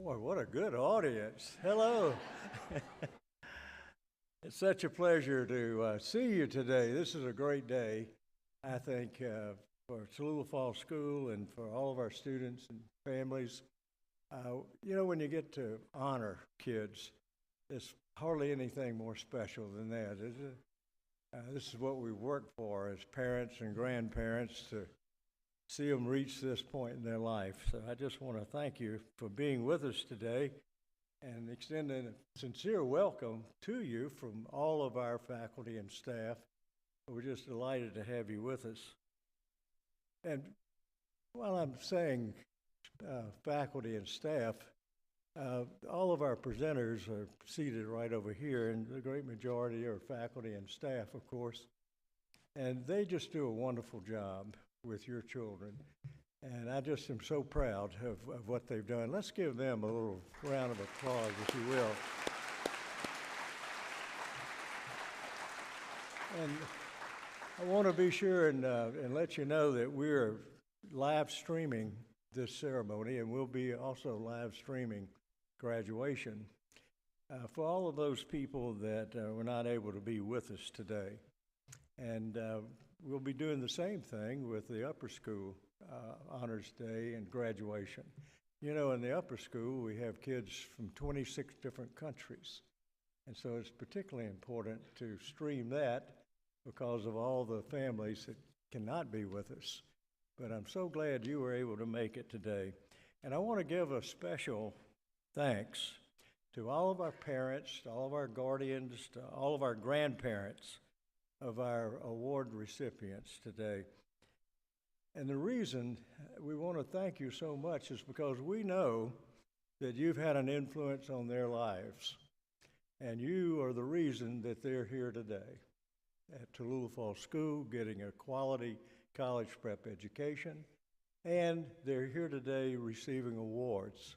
Boy, what a good audience. Hello. It's such a pleasure to see you today. This is a great day, I think, for Tallulah Falls School and for all of our students and families. When you get to honor kids, there's hardly anything more special than that, is it? This is what we work for as parents and grandparents, to see them reach this point in their life. So I just want to thank you for being with us today and extend a sincere welcome to you from all of our faculty and staff. We're just delighted to have you with us. And while I'm saying faculty and staff, all of our presenters are seated right over here, and the great majority are faculty and staff, of course. And they just do a wonderful job with your children. And I just am so proud of what they've done. Let's give them a little round of applause, if you will. And I want to be sure and let you know that we're live streaming this ceremony, and we'll be also live streaming graduation for all of those people that were not able to be with us today. And we'll be doing the same thing with the upper school honors day and graduation. You know, in the upper school, we have kids from 26 different countries. And so it's particularly important to stream that because of all the families that cannot be with us. But I'm so glad you were able to make it today. And I want to give a special thanks to all of our parents, to all of our guardians, to all of our grandparents of our award recipients today. And the reason we want to thank you so much is because we know that you've had an influence on their lives. And you are the reason that they're here today at Tallulah Falls School getting a quality college prep education. And they're here today receiving awards.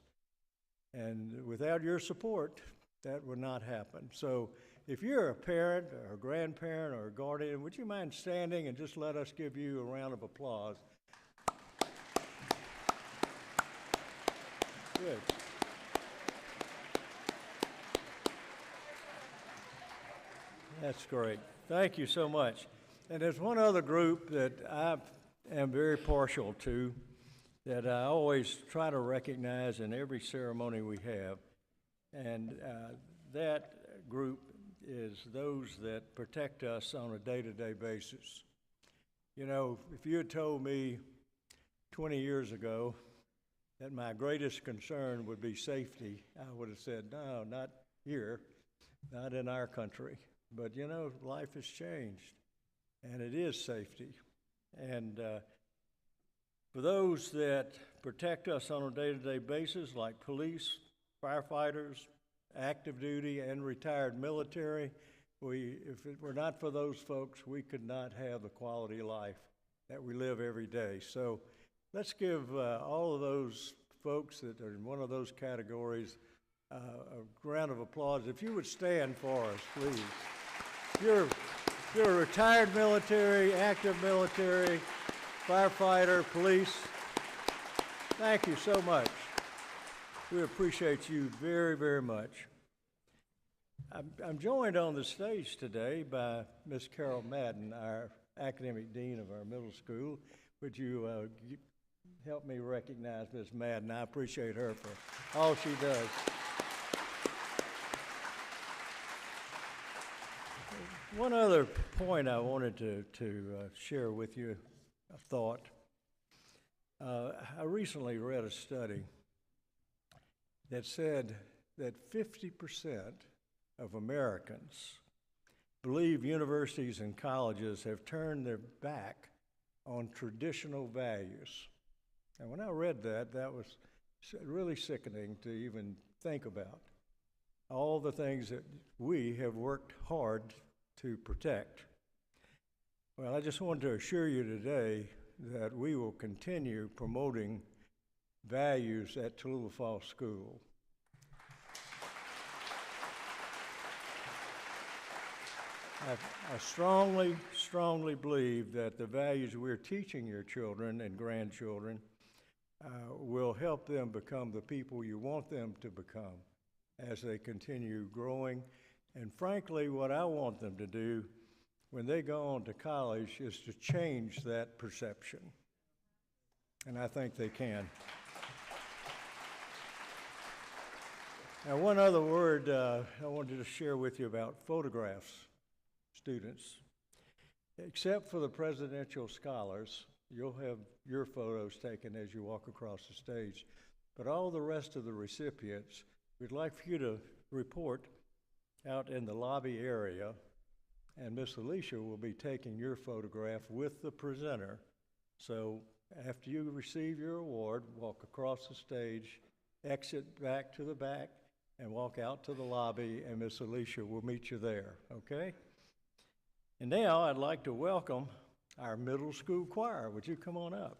And without your support, that would not happen. So if you're a parent or a grandparent or a guardian, would you mind standing and just let us give you a round of applause? Good. That's great. Thank you so much. And there's one other group that I am very partial to that I always try to recognize in every ceremony we have. And that group is those that protect us on a day-to-day basis. You know, if you had told me 20 years ago that my greatest concern would be safety, I would have said, no, not here, not in our country. But, you know, life has changed, and it is safety. And for those that protect us on a day-to-day basis, like police, firefighters, active duty, and retired military, if it were not for those folks, we could not have the quality of life that we live every day. So let's give all of those folks that are in one of those categories a round of applause. If you would stand for us, please. You're a retired military, active military, firefighter, police. Thank you so much. We appreciate you very, very much. I'm joined on the stage today by Ms. Carol Madden, our academic dean of our middle school. Would you help me recognize Ms. Madden? I appreciate her for all she does. One other point I wanted to share with you, a thought. I recently read a study that said that 50% of Americans believe universities and colleges have turned their back on traditional values. And when I read that, that was really sickening to even think about. All the things that we have worked hard to protect. Well, I just want to assure you today that we will continue promoting values at Tallulah Falls School. I strongly, strongly believe that the values we're teaching your children and grandchildren will help them become the people you want them to become as they continue growing. And frankly, what I want them to do when they go on to college is to change that perception. And I think they can. Now, one other word I wanted to share with you about photographs, students. Except for the presidential scholars, you'll have your photos taken as you walk across the stage. But all the rest of the recipients, we'd like for you to report out in the lobby area, and Miss Alicia will be taking your photograph with the presenter. So after you receive your award, walk across the stage, exit back to the back, and walk out to the lobby, and Miss Alicia will meet you there, okay? And now I'd like to welcome our middle school choir. Would you come on up?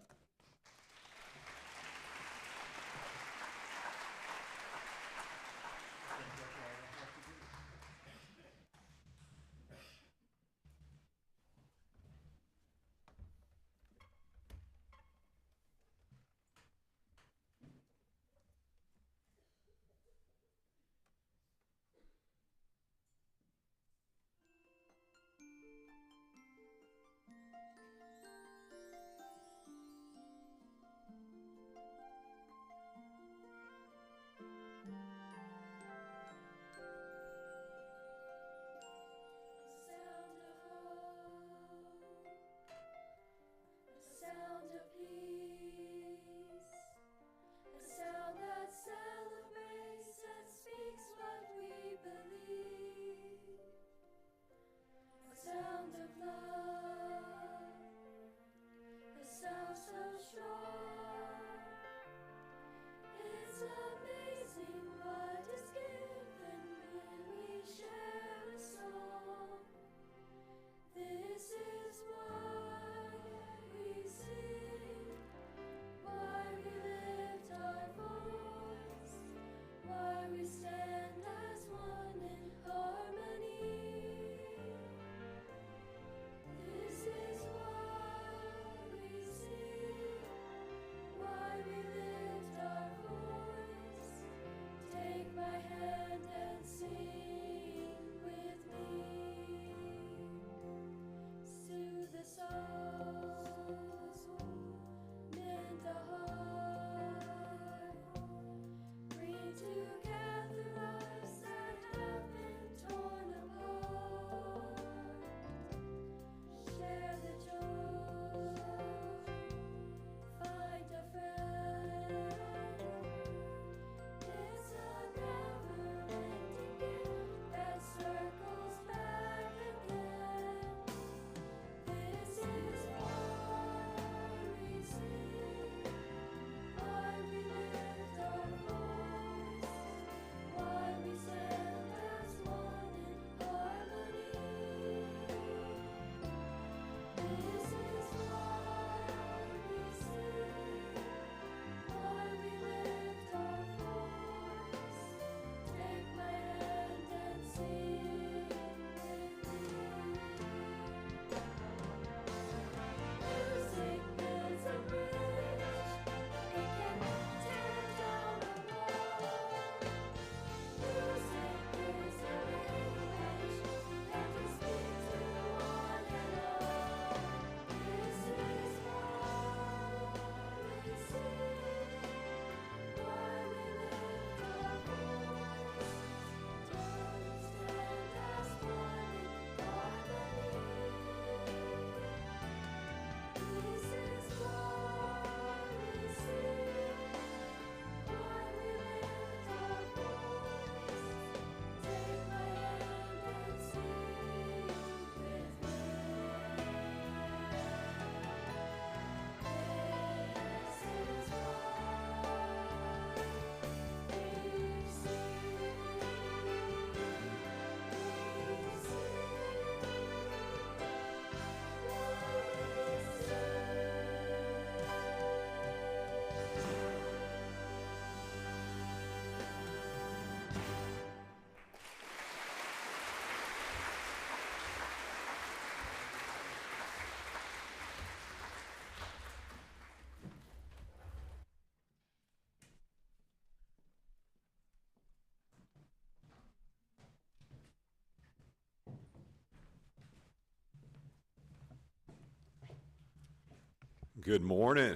Good morning.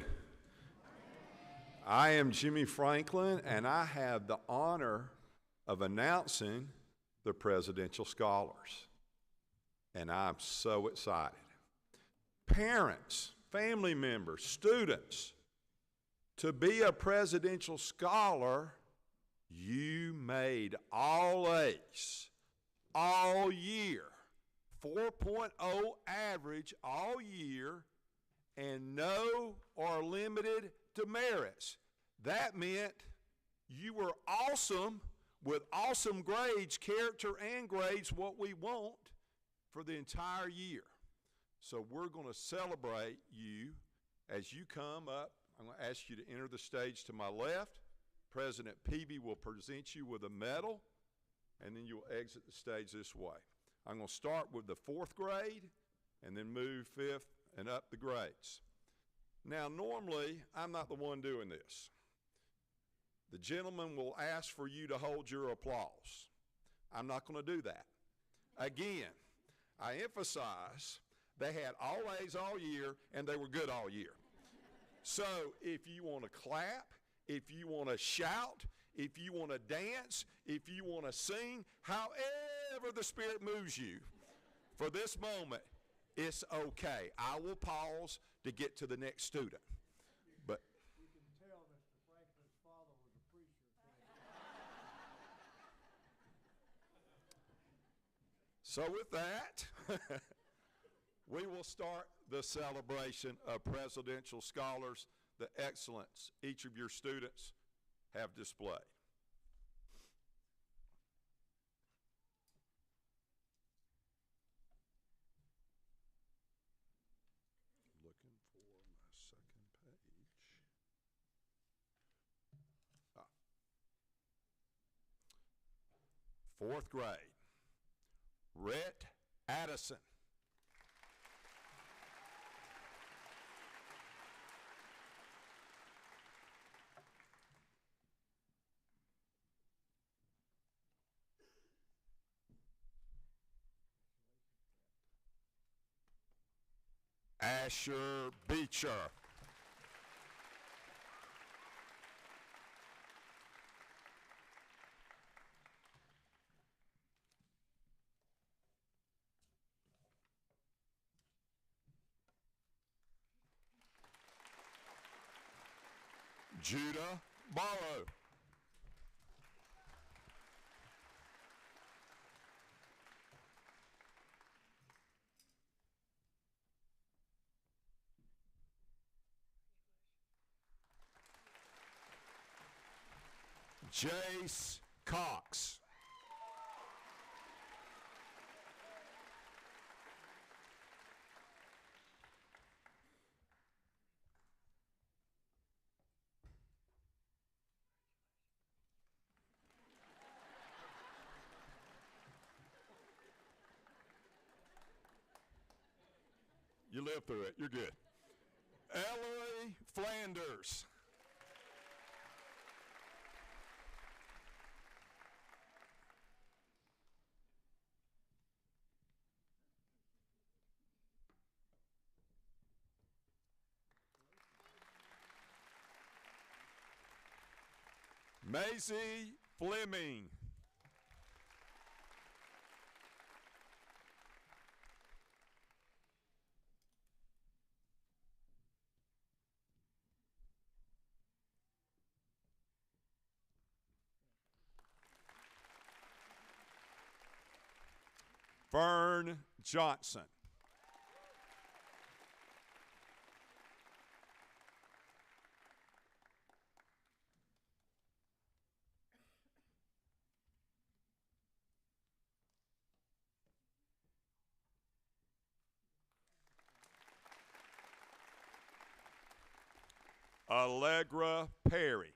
I am Jimmy Franklin, and I have the honor of announcing the Presidential Scholars. And I'm so excited. Parents, family members, students, to be a Presidential Scholar, you made all A's all year, 4.0 average all year, and no or limited demerits. That meant you were awesome with awesome grades, character and grades, what we want for the entire year. So we're going to celebrate you as you come up. I'm going to ask you to enter the stage to my left. President Peavy will present you with a medal, and then you'll exit the stage this way. I'm going to start with the 4th grade and then move 5th and up the grades. Now, normally, I'm not the one doing this. The gentleman will ask for you to hold your applause. I'm not going to do that. Again, I emphasize they had all A's all year, and they were good all year. So if you want to clap, if you want to shout, if you want to dance, if you want to sing, however the Spirit moves you, for this moment, it's okay. I will pause to get to the next student. But You can tell Mr. Franklin's father was a preacher. So with that, we will start the celebration of Presidential Scholars, the excellence each of your students have displayed. Looking for my second page. 4th grade, Rhett Addison. Asher Beecher. Judah Morrow. Jace Cox. You lived through it. You're good. Ellery Flanders. Maisie Fleming. Fern Johnson. Allegra Perry.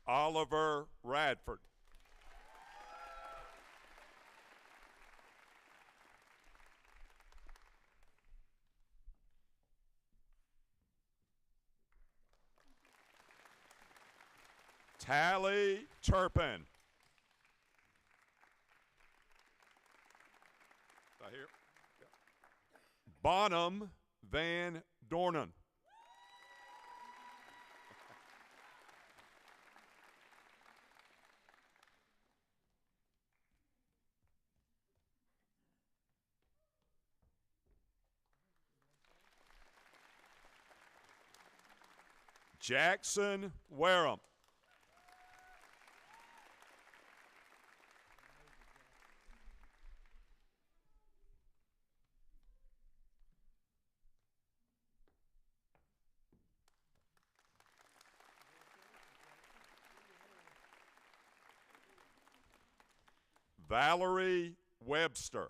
Oliver Radford. Tally Turpin. Right here. Bonham Van Dornan. Jackson Wareham. Valerie Webster.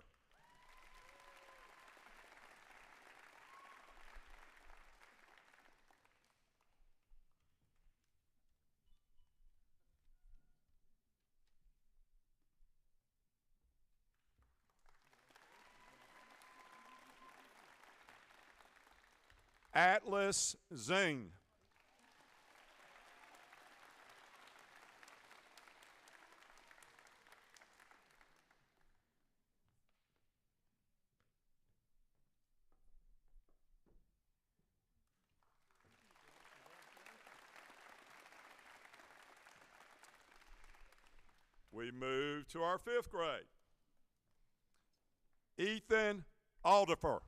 Atlas Zing. We move to our 5th grade. Ethan Aldifer.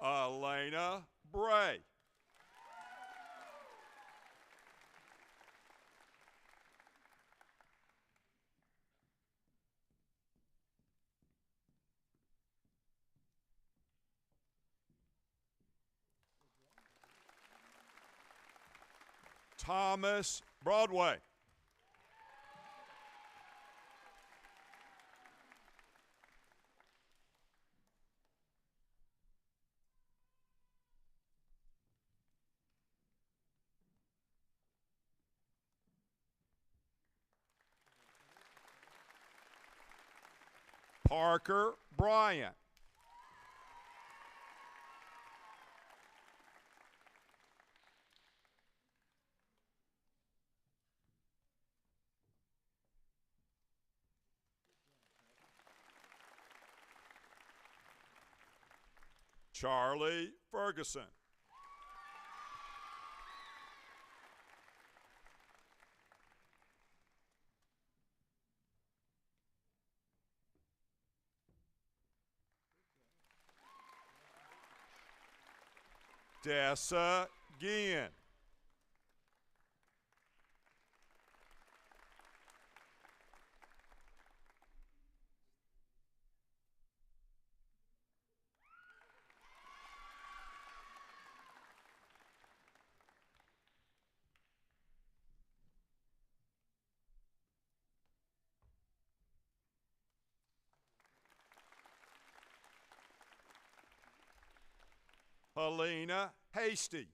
Elena Bray. Thomas Broadway. Parker Bryant. Charlie Ferguson. Dessa Guillen. Helena Hasty.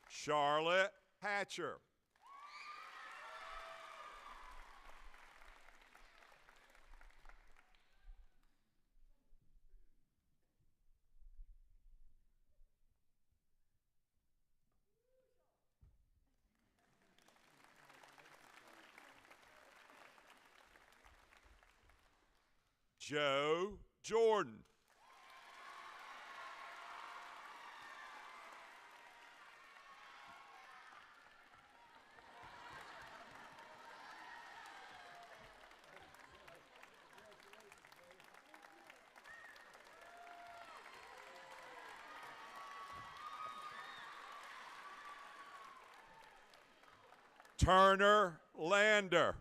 Charlotte Hatcher. Joe Jordan. Turner Lander.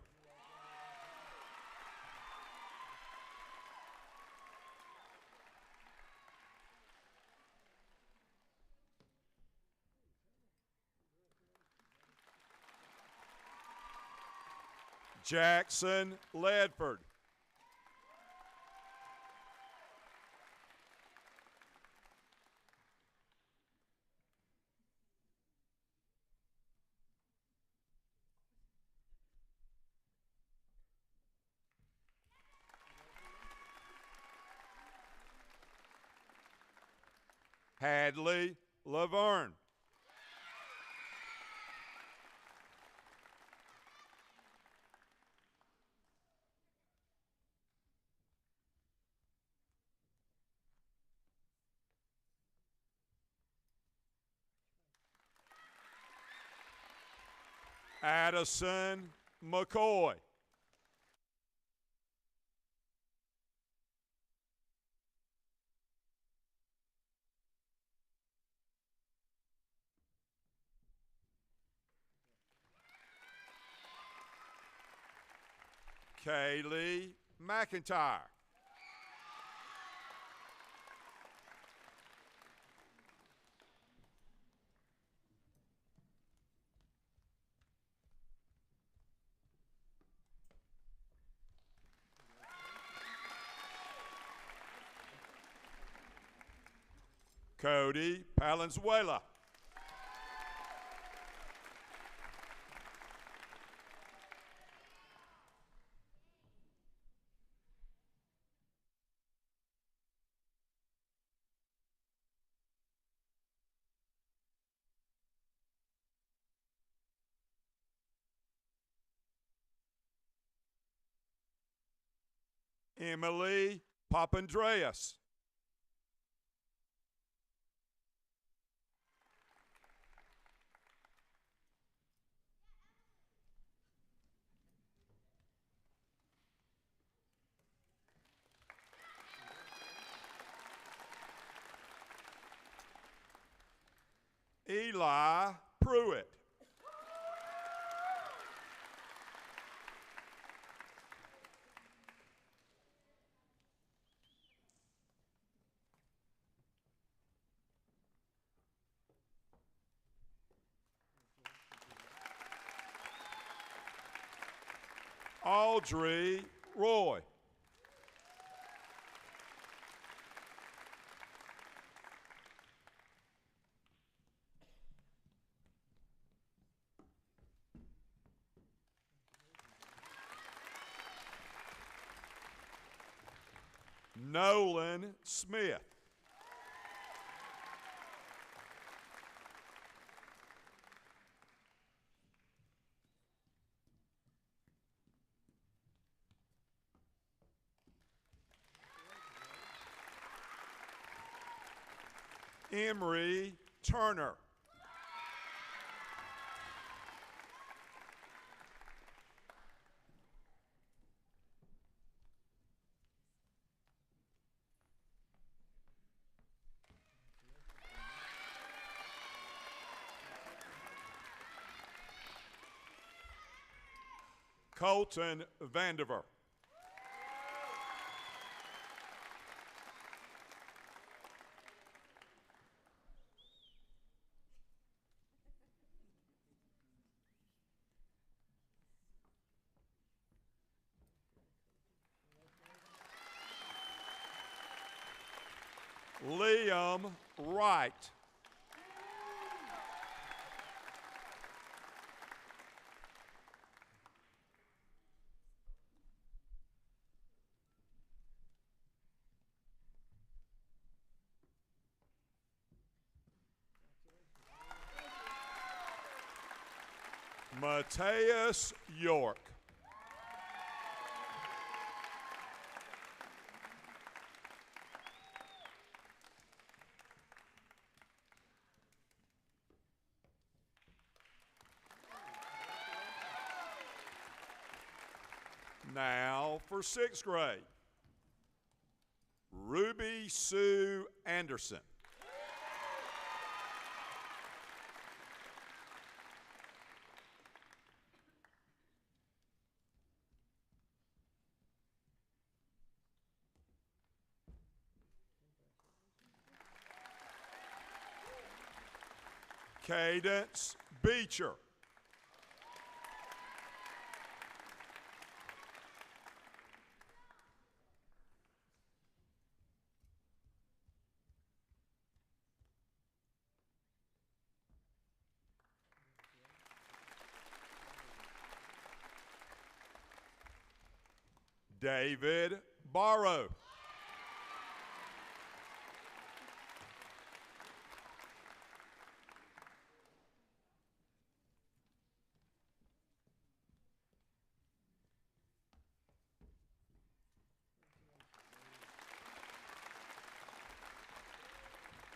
Jackson Ledford. Hadley Laverne. Addison McCoy. Kaylee McIntyre. Cody Palenzuela. Emily Papandreas. Eli Pruitt. Audrey Roy. Nolan Smith. Emery Turner. Colton Vandiver. Liam Wright. Mateus York. Now for sixth grade, Ruby Sue Anderson. Cadence Beecher. David Barrow.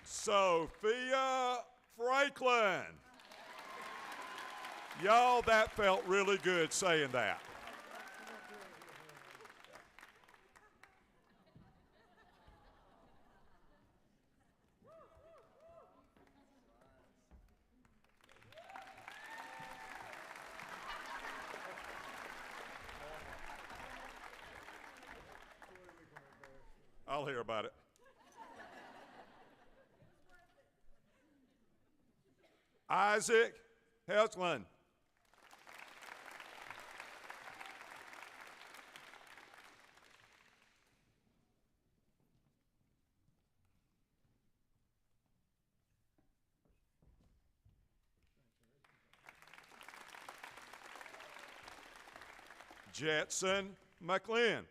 Sophia Franklin. Y'all, that felt really good saying that. I'll hear about it. Isaac Heltzland. Jetson McLean.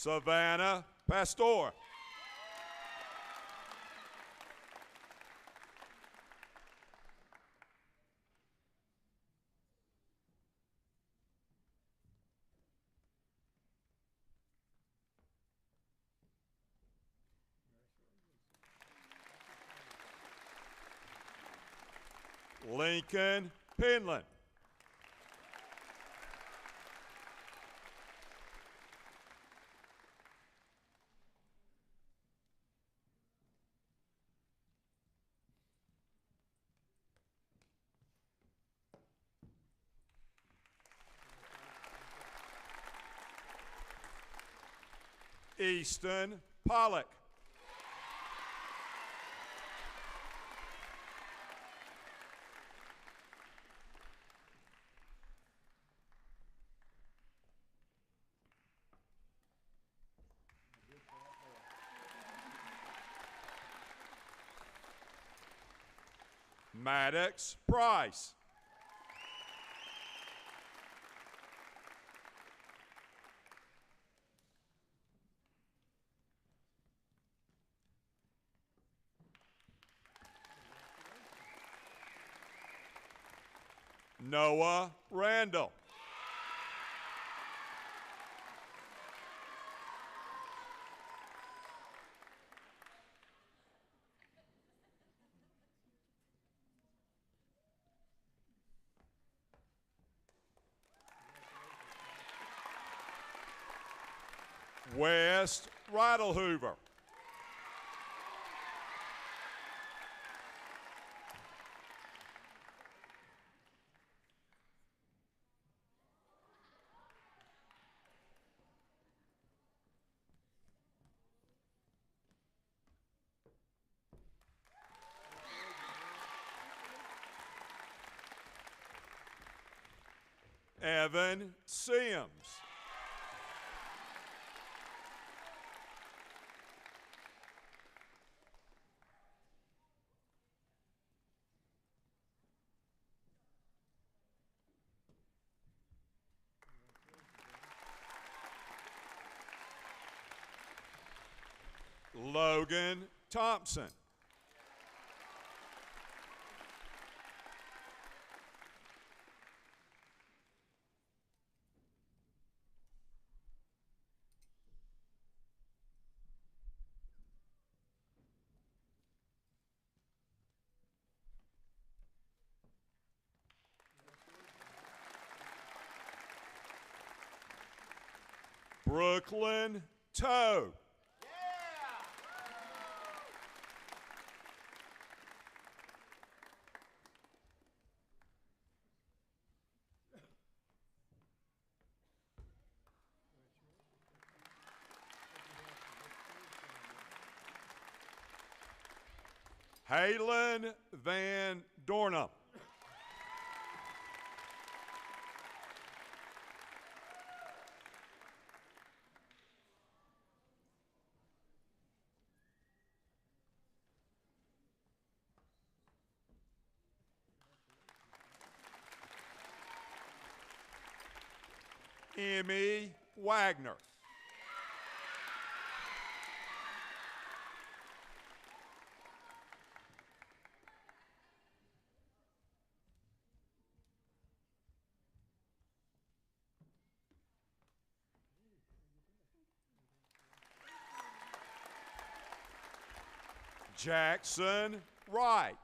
Savannah Pastor. Lincoln Penland. Easton Pollock. Maddox Price. Noah Randall. West Ridelhoover. Evan Sims. Logan Thompson. Brooklyn Toe. Halen Van Dornum. Emmy Wagner. Jackson Wright.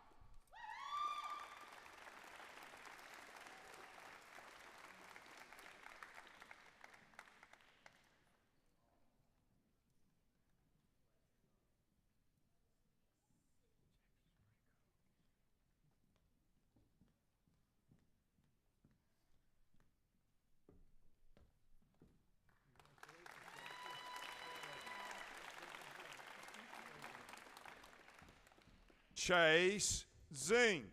Chase Zing.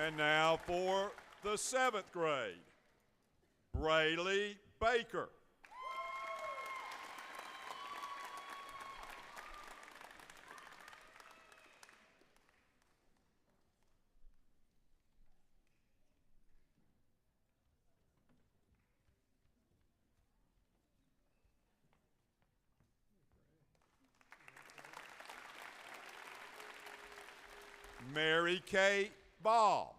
And now for the 7th grade, Braylee Baker. Mary Kate Ball.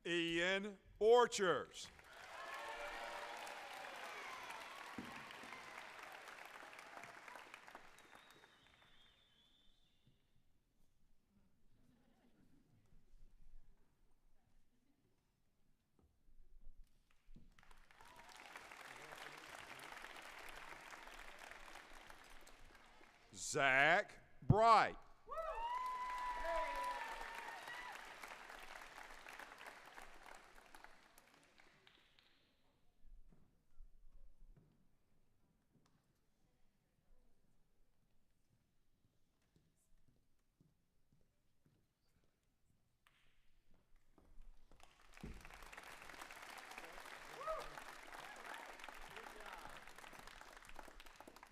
Ian Borchers. Zach Bright.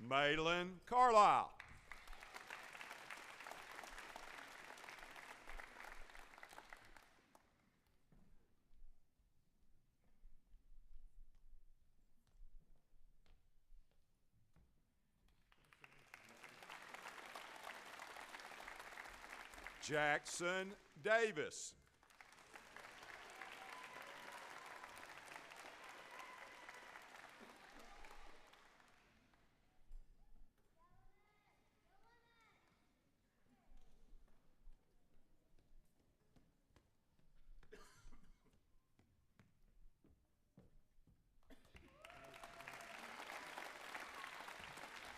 Malin Carlisle. Jackson Davis.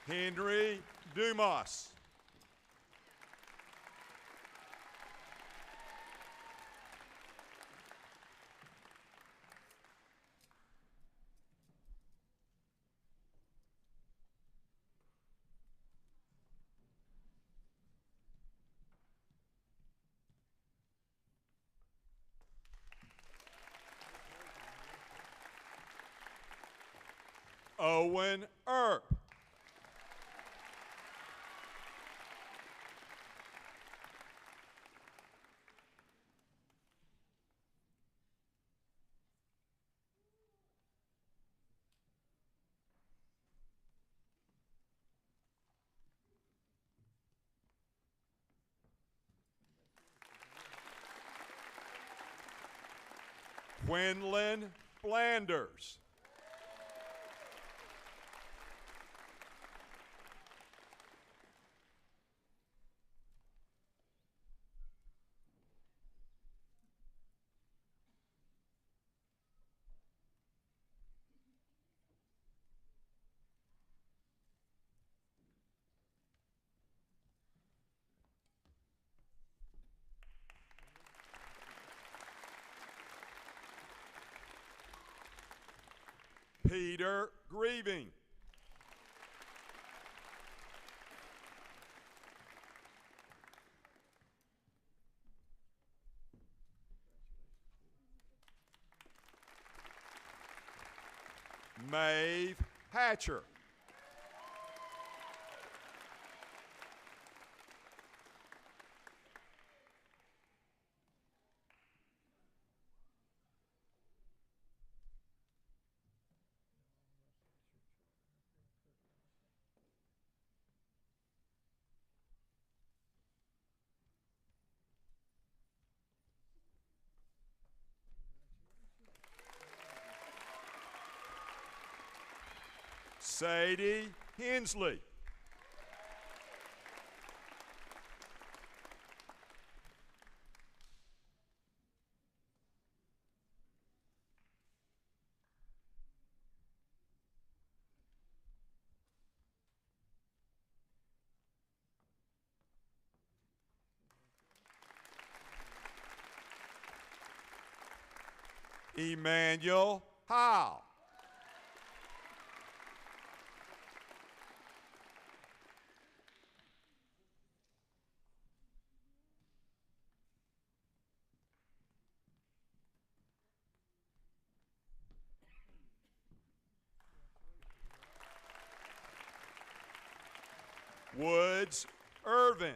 Henry Dumas. Owen Earp. Quinlan Flanders. Peter Grieving. Maeve Hatcher. Sadie Hensley. Emmanuel Howe. Woods Irvin.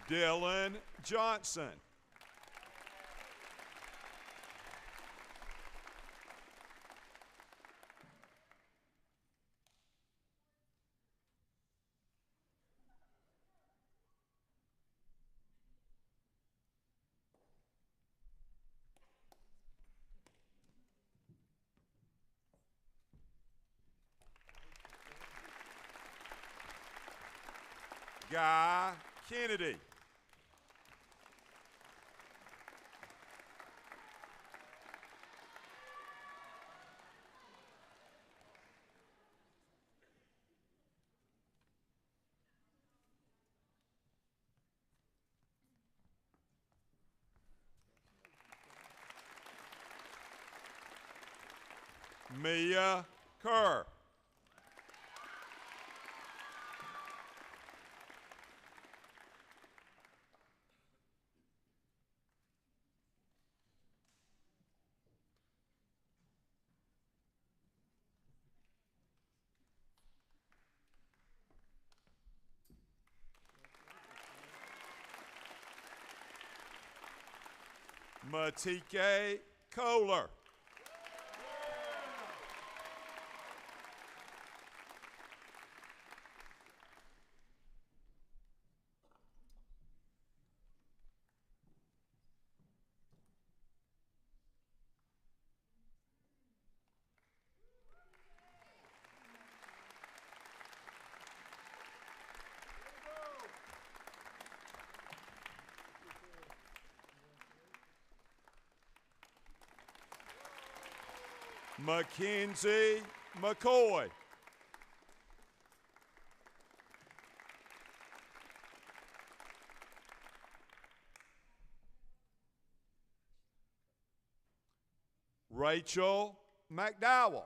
Dylan Johnson. Guy Kennedy. Mia Kerr. Matike Kohler. Mackenzie McCoy. Rachel McDowell.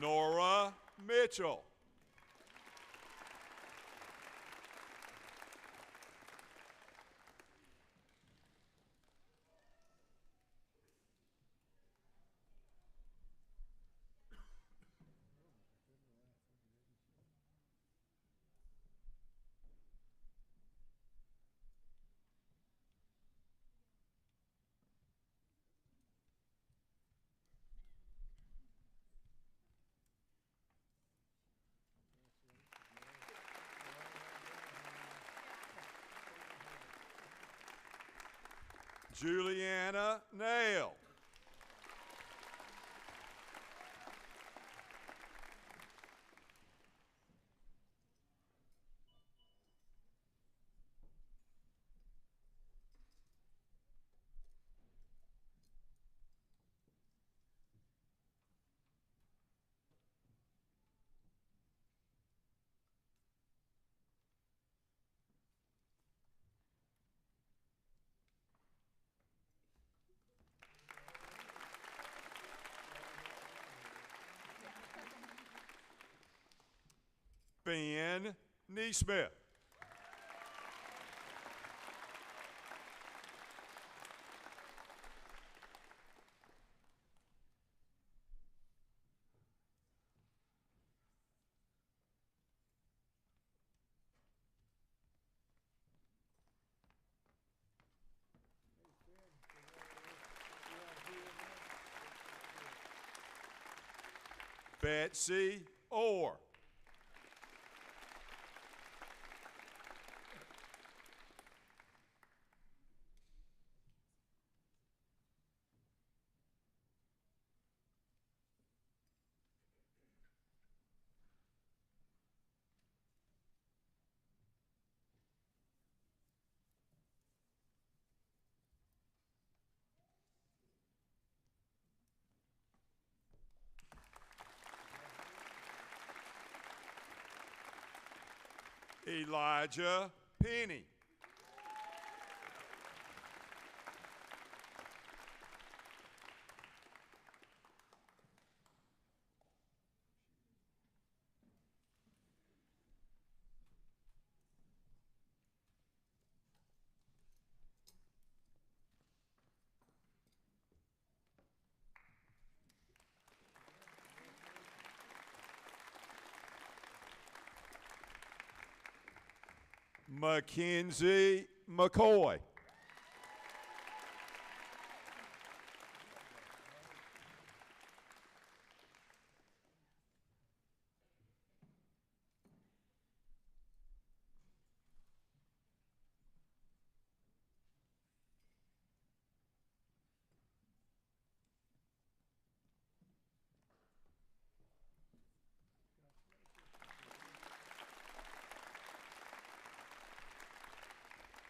Nora Mitchell. Juliana Nail. Ben Neesmith. Betsy Orr. Elijah Penny. Mackenzie McCoy.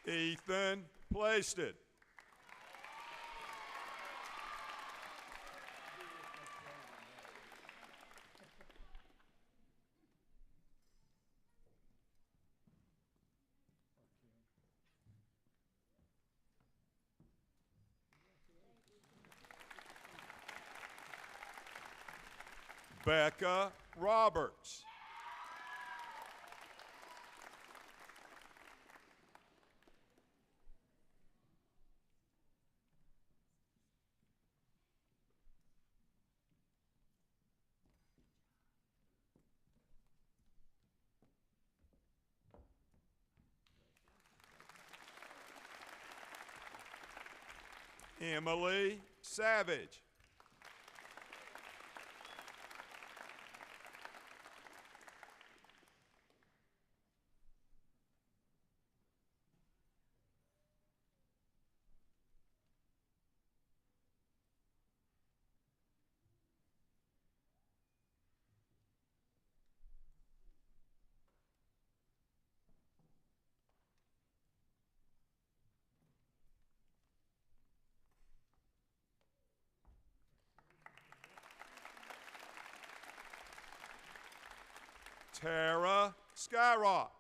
Ethan Plaisted. Becca Roberts. Emily Savage. Tara Skyrock.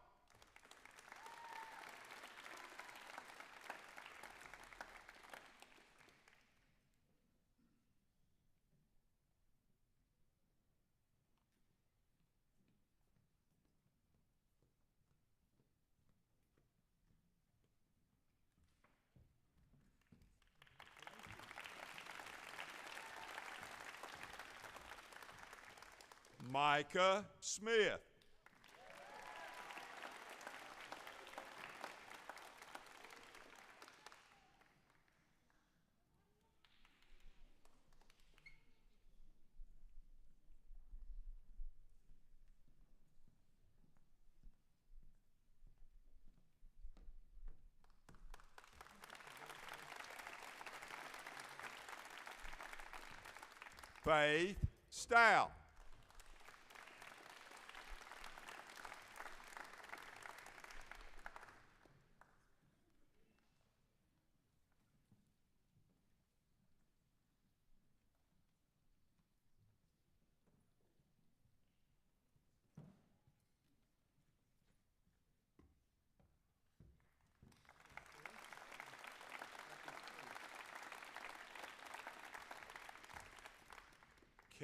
Micah Smith. Faith Stout.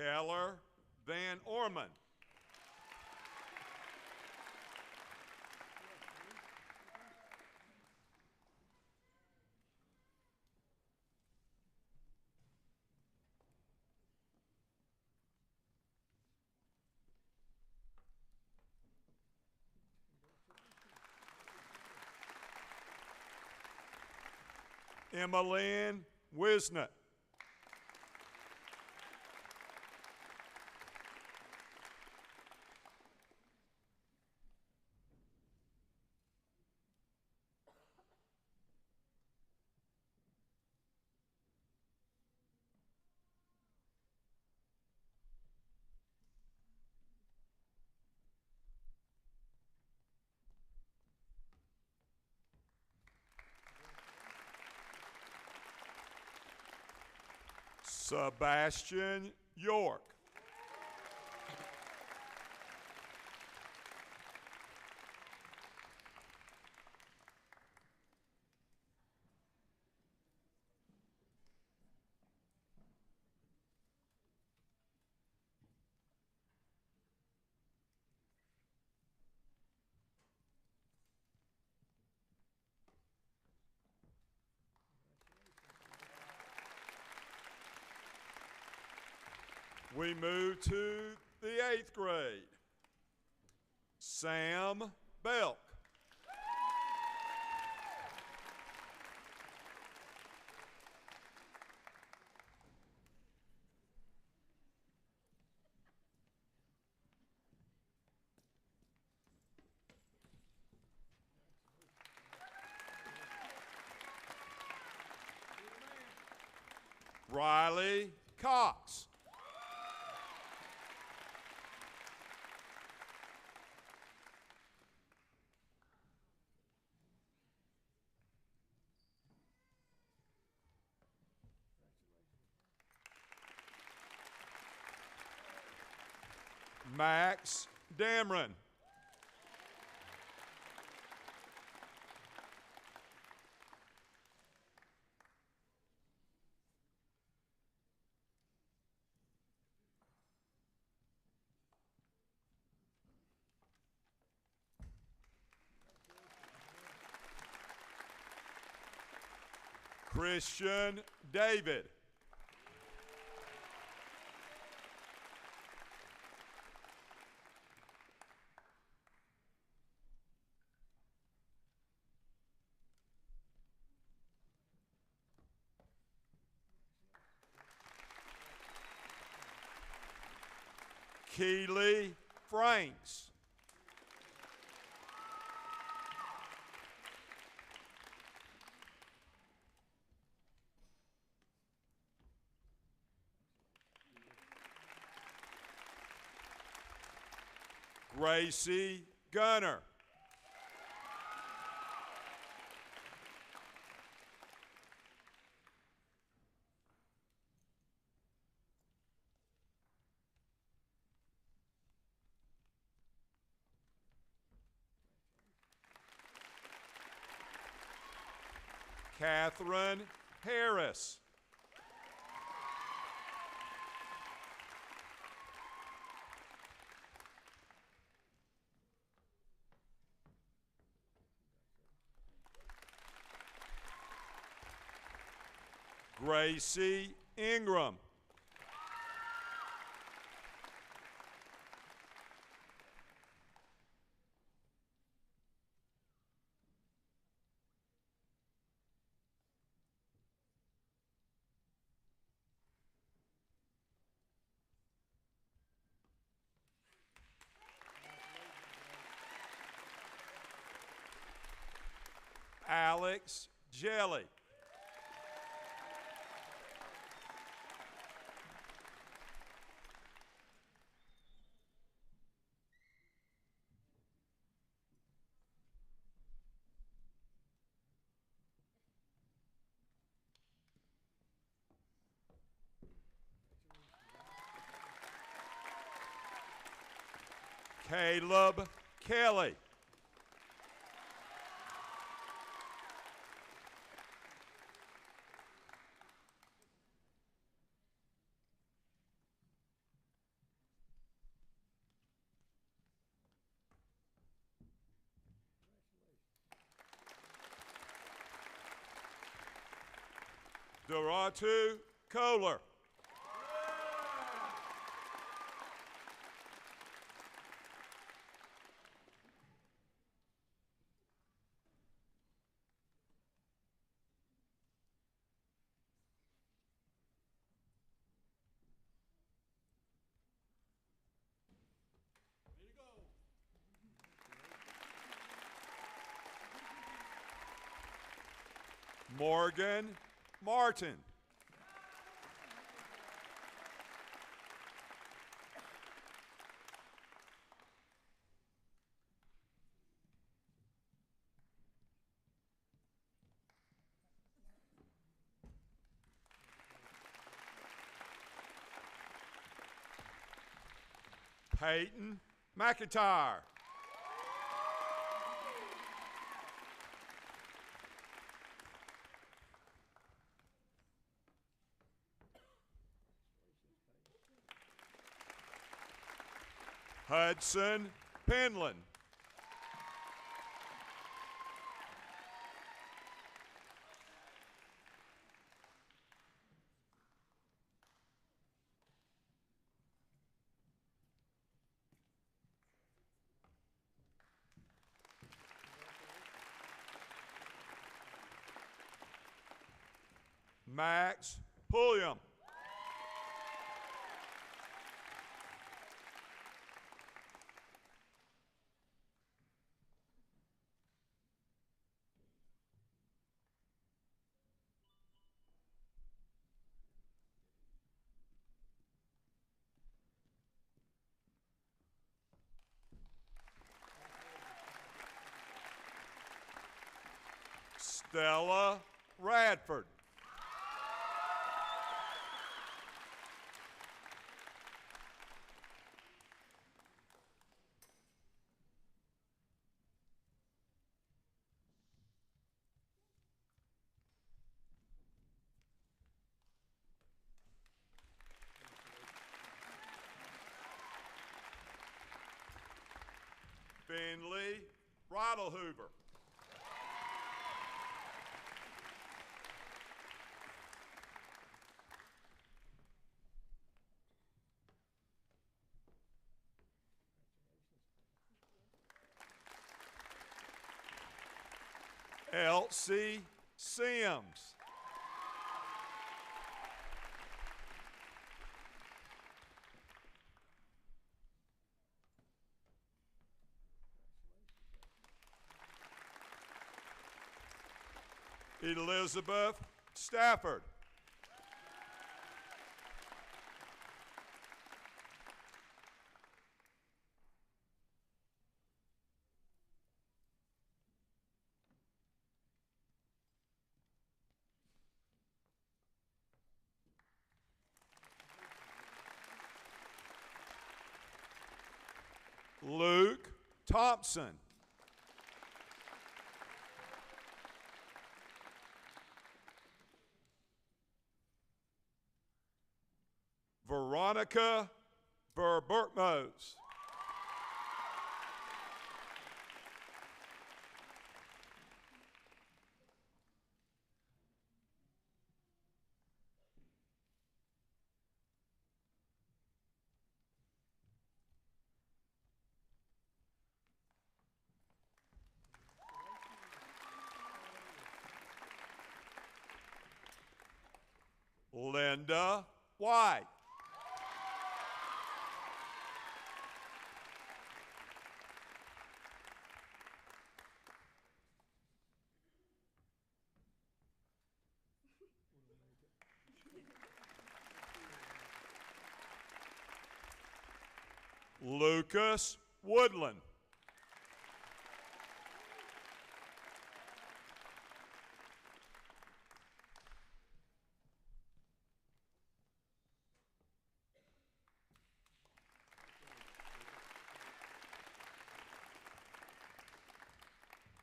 Keller Van Orman. Emmeline Wisnett. Sebastian York. We move to the 8th grade. Sam Belk. Riley Cox. Max Dameron. Christian David. Keely Franks. Gracie Gunner. Catherine Harris. Gracie Ingram. Alex Jelly. Caleb Kelly. Doratu Kohler. Morgan Martin. Peyton McIntyre. Hudson Penland. Max Pulliam. Stella Radford. Finley Rodelhuber. Elsie Sims. Elizabeth Stafford. Luke Thompson. Veronica Verbertmos. Linda White. Lucas Woodland.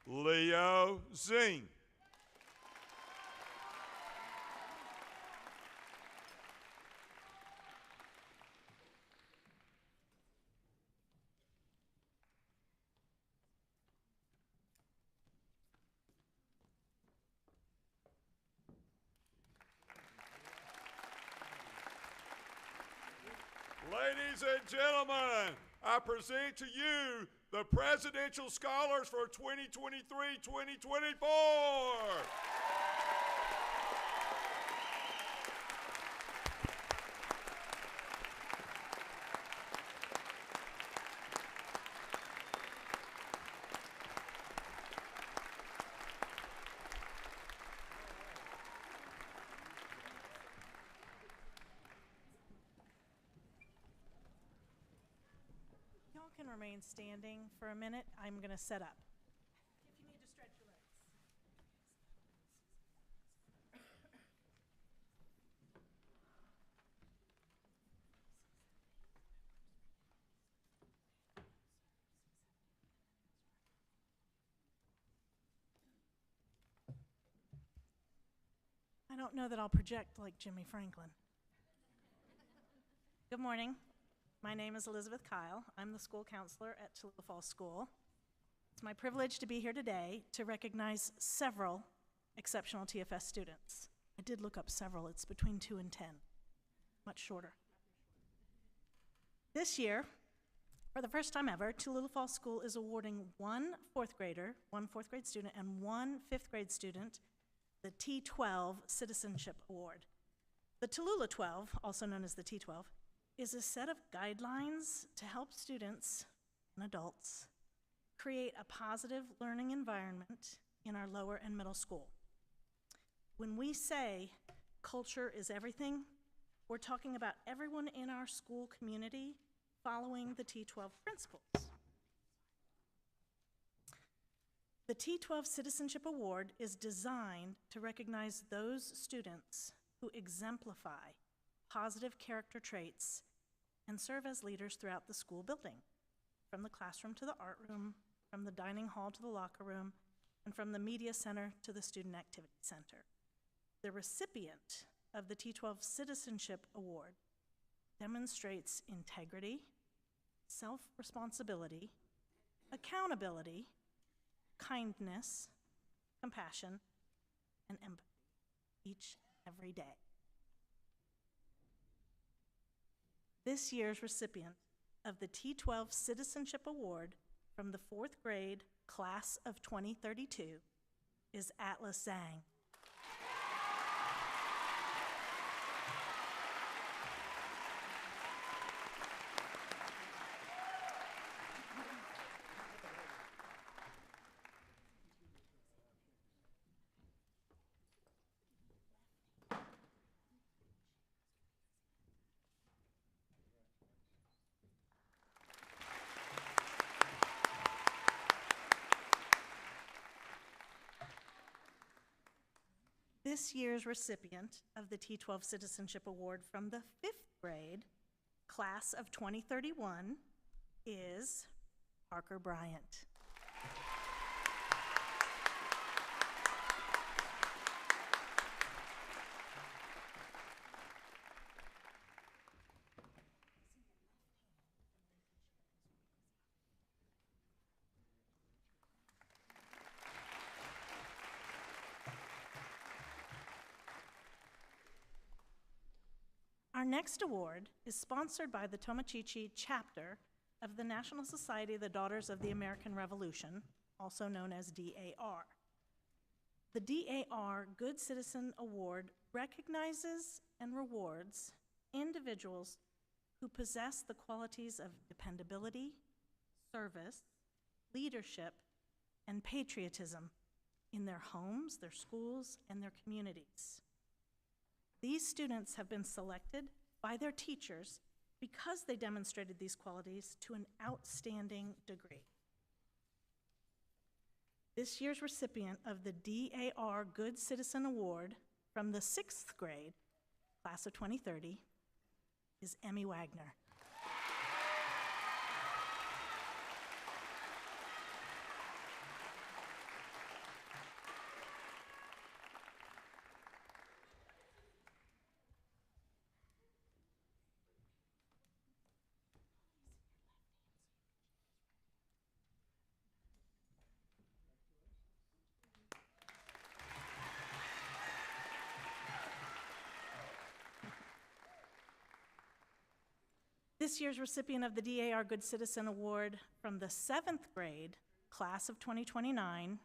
Leo Zing. Ladies and gentlemen, I present to you the Presidential Scholars for 2023-2024. Y'all can remain standing for a minute. I'm going to set up. If you need to stretch your legs. I don't know that I'll project like Jimmy Franklin. Good morning. My name is Elizabeth Kyle. I'm the school counselor at Tallulah Falls School. It's my privilege to be here today to recognize several exceptional TFS students. I did look up several. It's between 2 and 10, much shorter. This year, for the first time ever, Tallulah Falls School is awarding one fourth grade student, and one fifth grade student the T12 Citizenship Award. The Tallulah 12, also known as the T12, is a set of guidelines to help students and adults create a positive learning environment in our lower and middle school. When we say culture is everything, we're talking about everyone in our school community following the T12 principles. The T12 Citizenship Award is designed to recognize those students who exemplify positive character traits and serve as leaders throughout the school building, from the classroom to the art room, from the dining hall to the locker room, and from the media center to the student activity center. The recipient of the T12 Citizenship Award demonstrates integrity, self-responsibility, accountability, kindness, compassion, and empathy each and every day. This year's recipient of the T12 Citizenship Award from the fourth grade class of 2032 is Atlas Zhang. This year's recipient of the T12 Citizenship Award from the fifth grade class of 2031 is Parker Bryant. Our next award is sponsored by the Tomochichi chapter of the National Society of the Daughters of the American Revolution, also known as DAR. The DAR Good Citizen Award recognizes and rewards individuals who possess the qualities of dependability, service, leadership, and patriotism in their homes, their schools, and their communities. These students have been selected by their teachers because they demonstrated these qualities to an outstanding degree. This year's recipient of the DAR Good Citizen Award from the 6th grade, class of 2030, is Emmy Wagner. This year's recipient of the DAR Good Citizen Award from the 7th grade, class of 2029,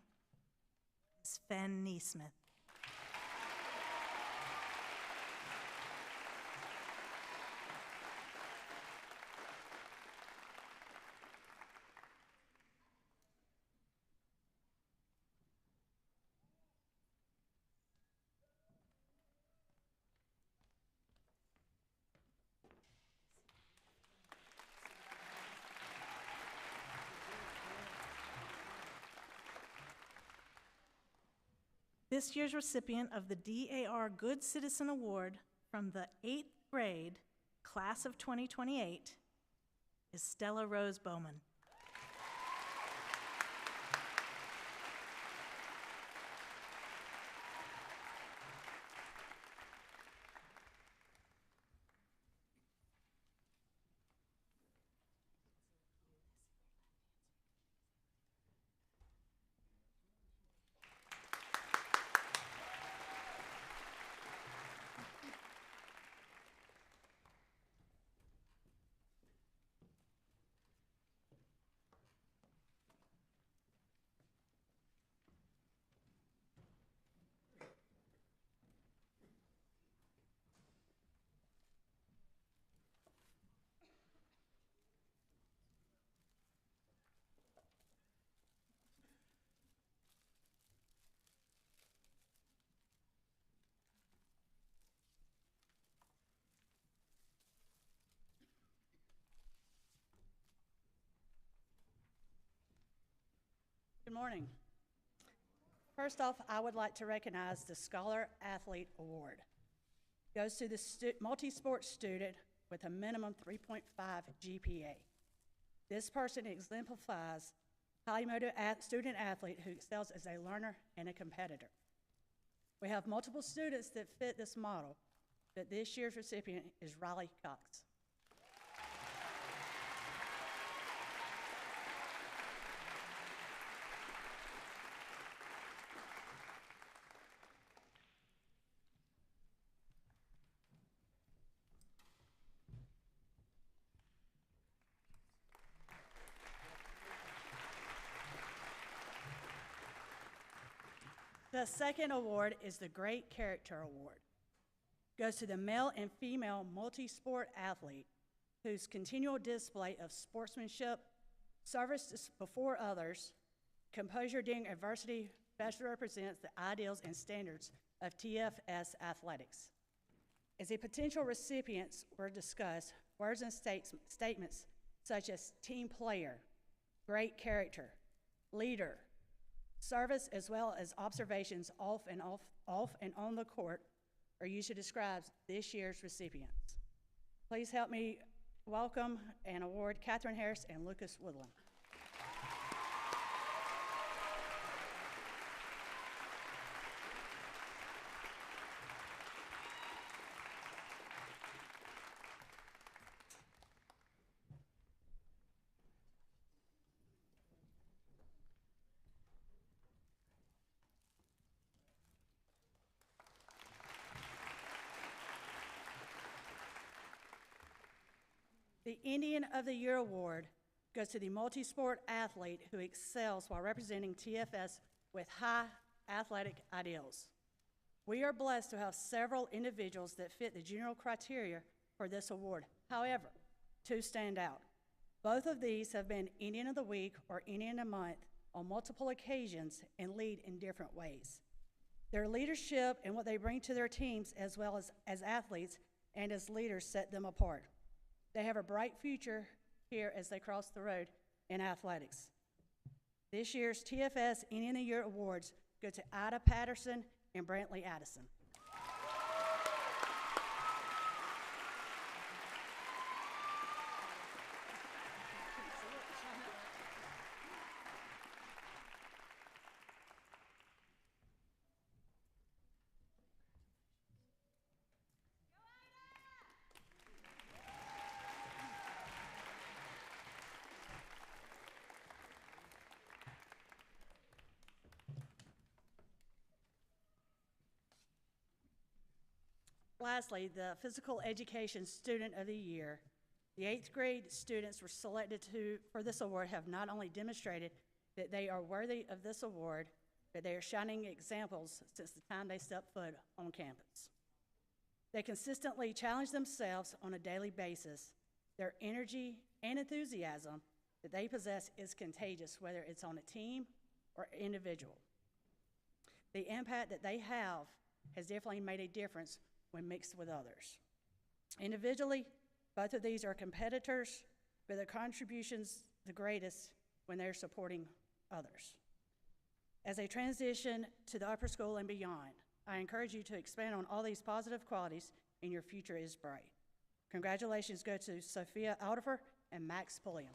is Fen Neesmith. This year's recipient of the DAR Good Citizen Award from the 8th grade, class of 2028, is Stella Rose Bowman. Good morning. First off, I would like to recognize the Scholar Athlete Award. It goes to the multi-sport student with a minimum 3.5 GPA. This person exemplifies highly motivated student athlete who excels as a learner and a competitor. We have multiple students that fit this model, but this year's recipient is Riley Cox. The second award is the Great Character Award. It goes to the male and female multi-sport athlete whose continual display of sportsmanship, service before others, composure during adversity best represents the ideals and standards of TFS athletics. As the potential recipients were discussed, words and statements such as team player, great character, leader, service, as well as observations off and on the court are used to describe this year's recipients. Please help me welcome and award Catherine Harris and Lucas Woodland. The Indian of the Year Award goes to the multi-sport athlete who excels while representing TFS with high athletic ideals. We are blessed to have several individuals that fit the general criteria for this award. However, two stand out. Both of these have been Indian of the Week or Indian of the Month on multiple occasions and lead in different ways. Their leadership and what they bring to their teams as well as athletes and as leaders set them apart. They have a bright future here as they cross the road in athletics. This year's TFS Indian of the Year awards go to Ida Patterson and Brantley Addison. Lastly, the Physical Education Student of the Year. The 8th grade students were selected for this award have not only demonstrated that they are worthy of this award, but they are shining examples since the time they stepped foot on campus. They consistently challenge themselves on a daily basis. Their energy and enthusiasm that they possess is contagious, whether it's on a team or individual. The impact that they have has definitely made a difference when mixed with others. Individually, both of these are competitors, but their contributions the greatest when they're supporting others. As they transition to the upper school and beyond, I encourage you to expand on all these positive qualities, and your future is bright. Congratulations go to Sophia Aldifer and Max Pulliam.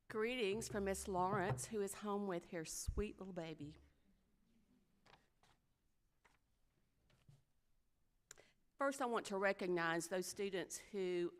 Greetings from Miss Lawrence, who is home with her sweet little baby. First, I want to recognize those students who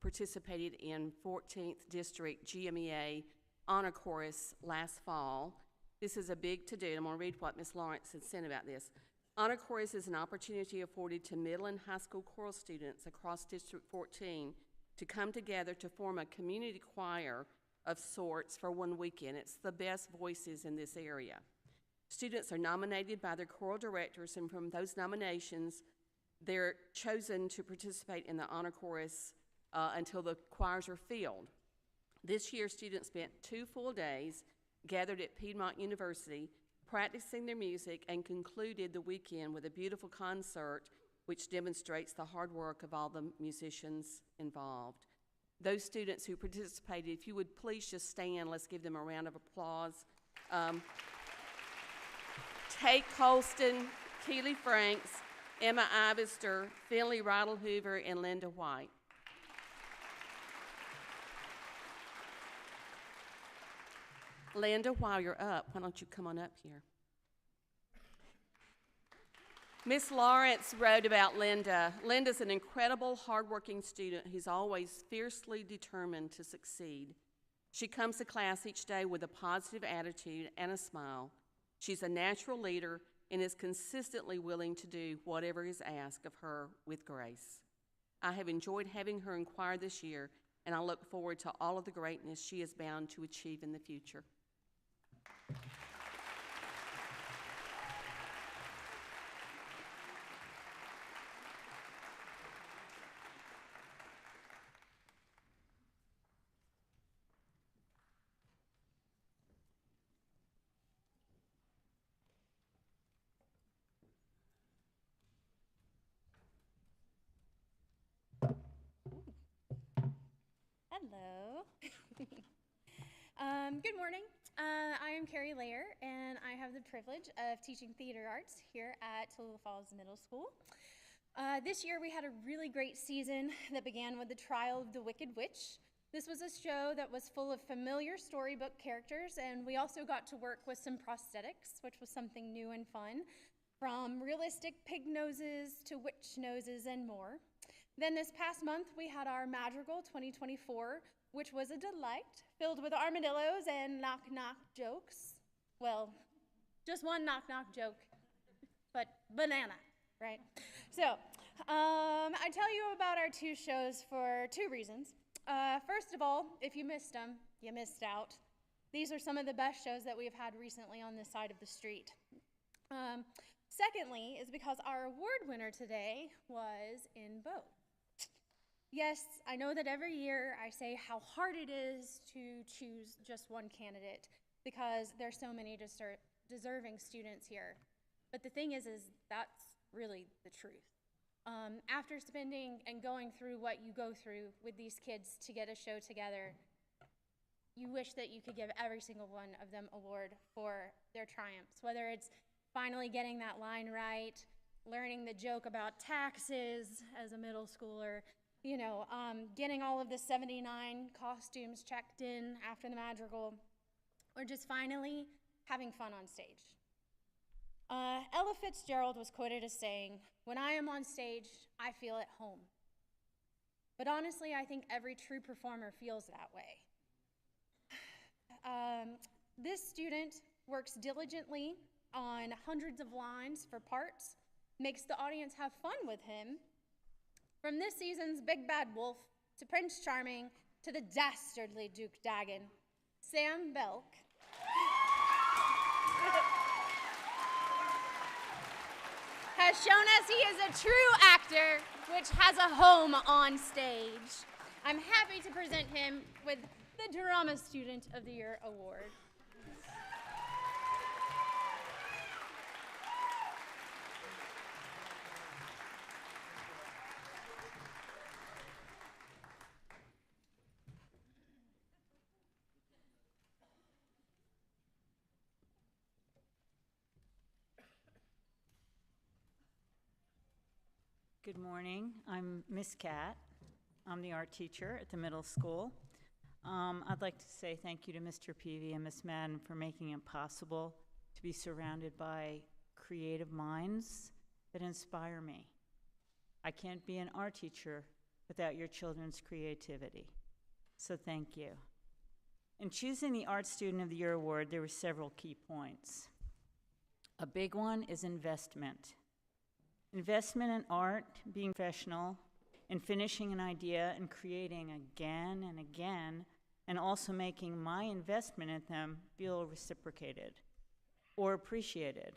participated in 14th District GMEA Honor Chorus last fall. This is a big to-do, and I'm going to read what Miss Lawrence had said about this. Honor Chorus is an opportunity afforded to middle and high school choral students across District 14 to come together to form a community choir of sorts for one weekend. It's the best voices in this area. Students are nominated by their choral directors, and from those nominations, they're chosen to participate in the honor chorus until the choirs are filled. This year, students spent 2 full days gathered at Piedmont University practicing their music and concluded the weekend with a beautiful concert which demonstrates the hard work of all the musicians involved. Those students who participated, if you would please just stand, let's give them a round of applause. Tate Colston, Keely Franks, Emma Ivester, Finley Ridle Hoover, and Linda White. Linda, while you're up, why don't you come on up here? Miss Lawrence wrote about Linda. Linda's an incredible, hardworking student who's always fiercely determined to succeed. She comes to class each day with a positive attitude and a smile. She's a natural leader and is consistently willing to do whatever is asked of her with grace. I have enjoyed having her in choir this year, and I look forward to all of the greatness she is bound to achieve in the future. Hello. Good morning. I am Carrie Lair, and I have the privilege of teaching theater arts here at Tallulah Falls Middle School. This year we had a really great season that began with the Trial of the Wicked Witch. This was a show that was full of familiar storybook characters, and we also got to work with some prosthetics, which was something new and fun, from realistic pig noses to witch noses and more. Then this past month, we had our Madrigal 2024, which was a delight, filled with armadillos and knock-knock jokes. Well, just one knock-knock joke, but banana, right? So, I tell you about our two shows for two reasons. First of all, if you missed them, you missed out. These are some of the best shows that we've had recently on this side of the street. Secondly, is because our award winner today was in both. Yes, I know that every year I say how hard it is to choose just one candidate because there's so many deserving students here. But the thing is that's really the truth. After spending and going through what you go through with these kids to get a show together, you wish that you could give every single one of them an award for their triumphs, whether it's finally getting that line right, learning the joke about taxes as a middle schooler, you know, getting all of the 79 costumes checked in after the Madrigal, or just finally having fun on stage. Ella Fitzgerald was quoted as saying, "When I am on stage, I feel at home." But honestly, I think every true performer feels that way. This student works diligently on hundreds of lines for parts, makes the audience have fun with him. From this season's Big Bad Wolf to Prince Charming to the dastardly Duke Dagon, Sam Belk has shown us he is a true actor, which has a home on stage. I'm happy to present him with the Drama Student of the Year award. Good morning. I'm Miss Cat. I'm the art teacher at the middle school. I'd like to say thank you to Mr. Peavy and Miss Madden for making it possible to be surrounded by creative minds that inspire me. I can't be an art teacher without your children's creativity, so thank you. In choosing the Art Student of the Year award, there were several key points. A big one is investment. Investment in art, being professional, in finishing an idea and creating again and again, and also making my investment in them feel reciprocated or appreciated.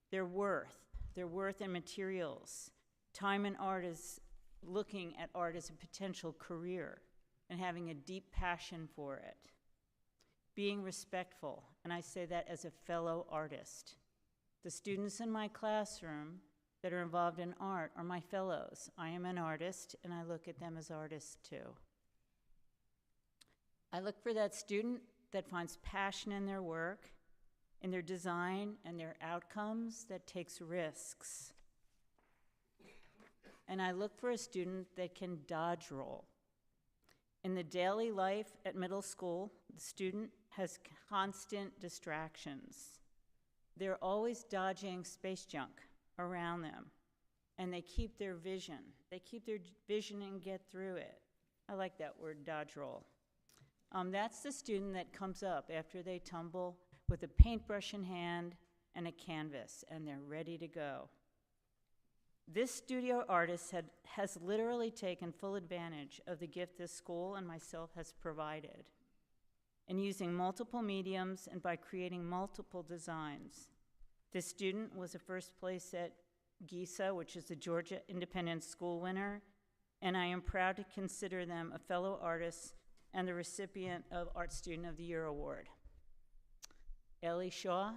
Their worth in materials. Time in art is looking at art as a potential career and having a deep passion for it. Being respectful, and I say that as a fellow artist. The students in my classroom that are involved in art are my fellows. I am an artist, and I look at them as artists too. I look for that student that finds passion in their work, in their design, and their outcomes, that takes risks. And I look for a student that can dodge roll. In the daily life at middle school, the student has constant distractions. They're always dodging space junk around them, and they keep their vision. They keep their vision and get through it. I like that word, dodge roll. That's the student that comes up after they tumble with a paintbrush in hand and a canvas, and they're ready to go. This studio artist has literally taken full advantage of the gift this school and myself has provided, and using multiple mediums and by creating multiple designs. This student was a first place at GISA, which is the Georgia Independent School winner, and I am proud to consider them a fellow artist and the recipient of Art Student of the Year award. Ellie Shaw.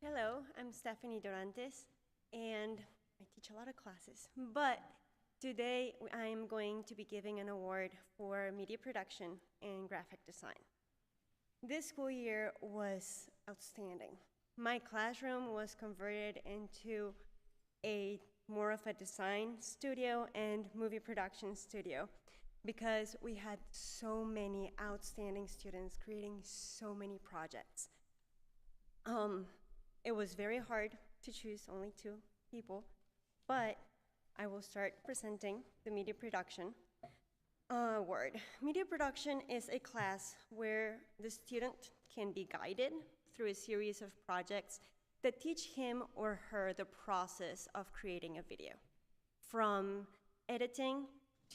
Hello, I'm Stephanie Dorantes, and I teach a lot of classes. But today I'm going to be giving an award for media production and graphic design. This school year was outstanding. My classroom was converted into a more of a design studio and movie production studio because we had so many outstanding students creating so many projects. It was very hard to choose only 2 people, but I will start presenting the media production award. Media production is a class where the student can be guided through a series of projects that teach him or her the process of creating a video. From editing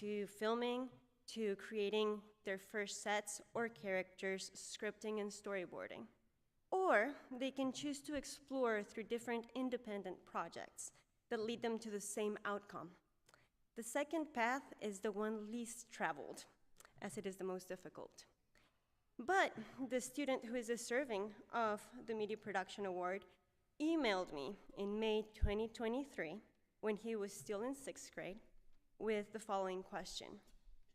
to filming to creating their first sets or characters, scripting and storyboarding. Or they can choose to explore through different independent projects that lead them to the same outcome. The second path is the one least traveled, as it is the most difficult. But the student who is deserving of the Media Production Award emailed me in May 2023, when he was still in 6th grade, with the following question: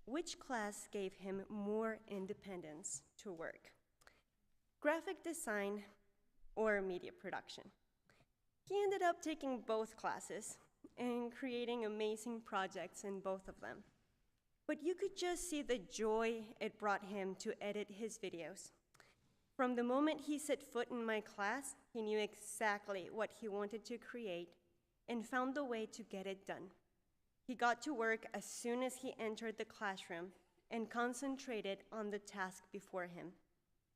which class gave him more independence to work? Graphic design or media production? He ended up taking both classes and creating amazing projects in both of them. But you could just see the joy it brought him to edit his videos. From the moment he set foot in my class, he knew exactly what he wanted to create and found the way to get it done. He got to work as soon as he entered the classroom and concentrated on the task before him.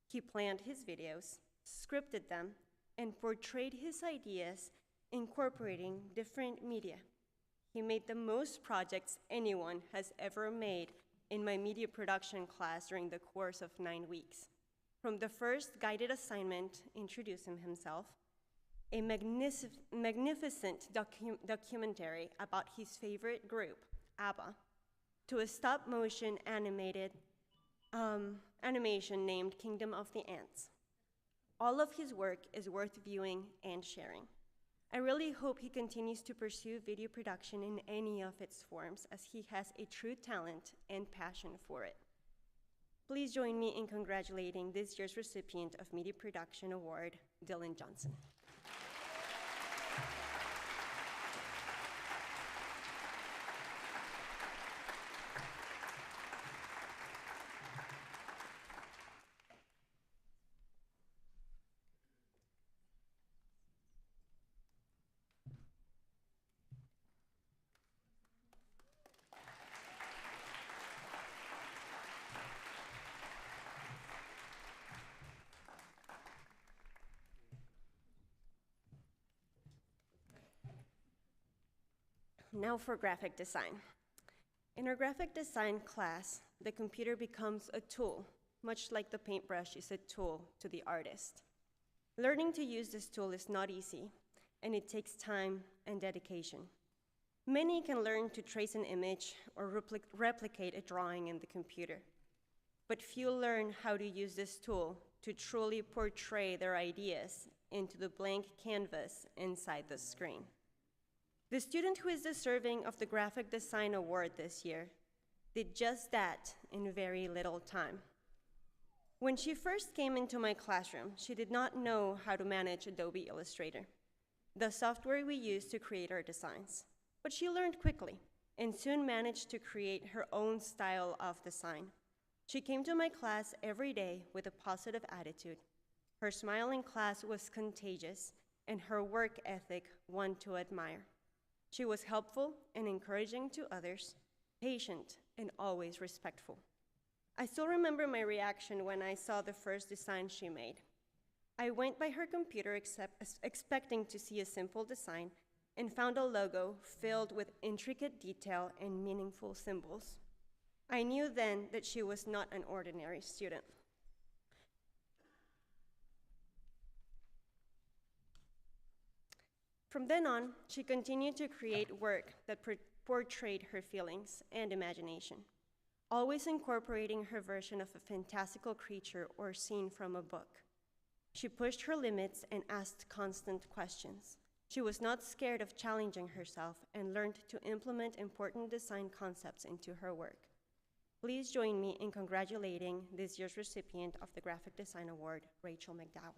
He planned his videos, scripted them, and portrayed his ideas, incorporating different media. He made the most projects anyone has ever made in my media production class during the course of 9 weeks. From the first guided assignment, introducing himself, a magnificent documentary about his favorite group, ABBA, to a stop-motion animation named Kingdom of the Ants. All of his work is worth viewing and sharing. I really hope he continues to pursue video production in any of its forms, as he has a true talent and passion for it. Please join me in congratulating this year's recipient of Media Production Award, Dylan Johnson. Now for graphic design. In our graphic design class, the computer becomes a tool, much like the paintbrush is a tool to the artist. Learning to use this tool is not easy, and it takes time and dedication. Many can learn to trace an image or replicate a drawing in the computer, but few learn how to use this tool to truly portray their ideas into the blank canvas inside the screen. The student who is deserving of the Graphic Design Award this year did just that in very little time. When she first came into my classroom, she did not know how to manage Adobe Illustrator, the software we use to create our designs. But she learned quickly and soon managed to create her own style of design. She came to my class every day with a positive attitude. Her smile in class was contagious, and her work ethic one to admire. She was helpful and encouraging to others, patient, and always respectful. I still remember my reaction when I saw the first design she made. I went by her computer expecting to see a simple design and found a logo filled with intricate detail and meaningful symbols. I knew then that she was not an ordinary student. From then on, she continued to create work that portrayed her feelings and imagination, always incorporating her version of a fantastical creature or scene from a book. She pushed her limits and asked constant questions. She was not scared of challenging herself and learned to implement important design concepts into her work. Please join me in congratulating this year's recipient of the Graphic Design Award, Rachel McDowell.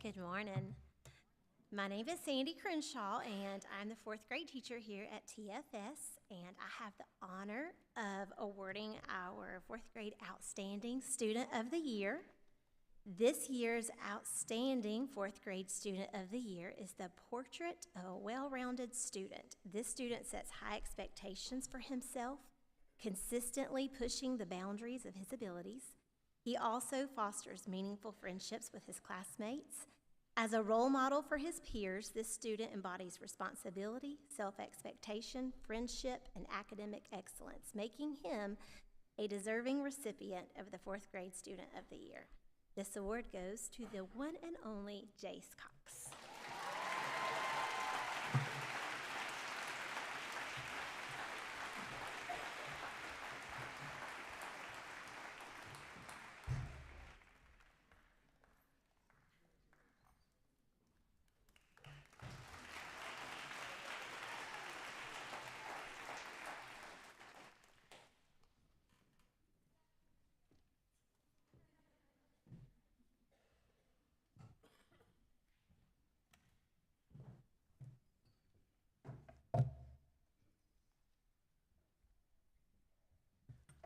Good morning. My name is Sandy Crenshaw, and I'm the fourth grade teacher here at TFS, and I have the honor of awarding our fourth grade Outstanding Student of the Year. This year's Outstanding Fourth Grade Student of the Year is the portrait of a well-rounded student. This student sets high expectations for himself, consistently pushing the boundaries of his abilities. He also fosters meaningful friendships with his classmates. As a role model for his peers, this student embodies responsibility, self-expectation, friendship, and academic excellence, making him a deserving recipient of the fourth grade Student of the Year. This award goes to the one and only Jace Cox.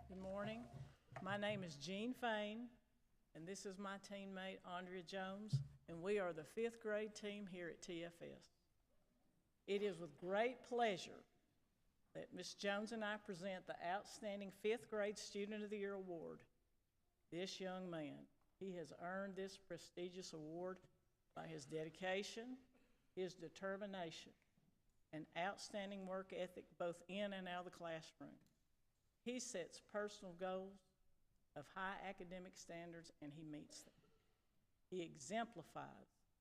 Good morning. My name is Jean Fain, and this is my teammate, Andrea Jones, and we are the fifth grade team here at TFS. It is with great pleasure that Ms. Jones and I present the Outstanding Fifth Grade Student of the Year Award. This young man, he has earned this prestigious award by his dedication, his determination, and outstanding work ethic both in and out of the classroom. He sets personal goals of high academic standards, and he meets them. He exemplifies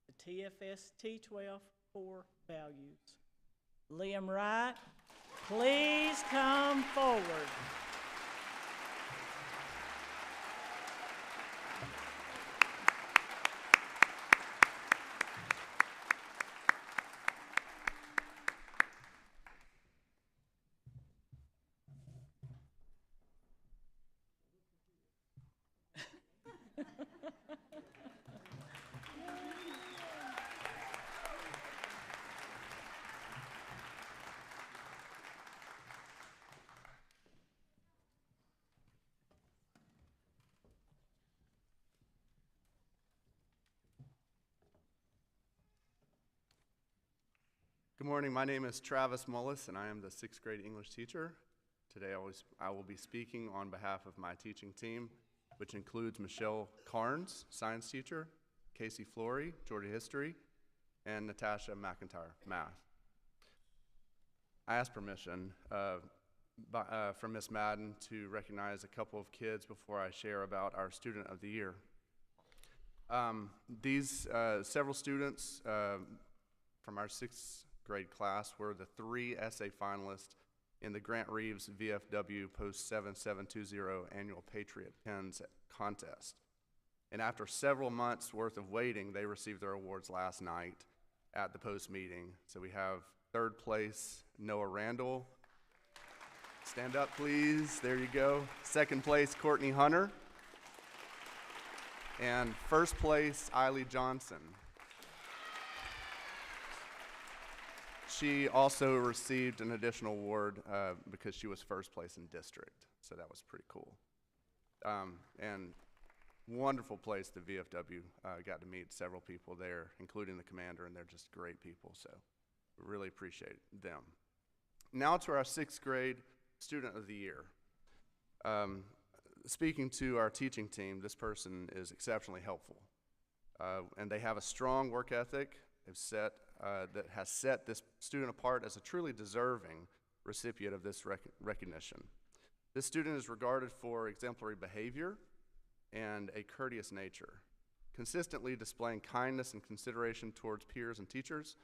the TFS T12 core values. Liam Wright, please come forward. Good morning, my name is Travis Mullis, and I am the sixth grade English teacher. Today I will be speaking on behalf of my teaching team, which includes Michelle Carnes, science teacher, Casey Flory, Georgia history, and Natasha McIntyre, math. I asked permission from Ms. Madden to recognize a couple of kids before I share about our Student of the Year. These several students from our sixth grade class were the 3 essay finalists in the Grant Reeves VFW Post 7720 Annual Patriot Pens Contest. And after several months worth of waiting, they received their awards last night at the post meeting. So we have third place, Noah Randall. Stand up, please. There you go. Second place, Courtney Hunter. And first place, Eiley Johnson. She also received an additional award because she was first place in district, so that was pretty cool. And wonderful place, the VFW. Got to meet several people there, including the commander, and they're just great people, so Really appreciate them. Now to our 6th grade Student of the Year. Speaking to our teaching team, this person is exceptionally helpful. And they have a strong work ethic that has set this student apart as a truly deserving recipient of this recognition. This student is regarded for exemplary behavior and a courteous nature, consistently displaying kindness and consideration towards peers and teachers.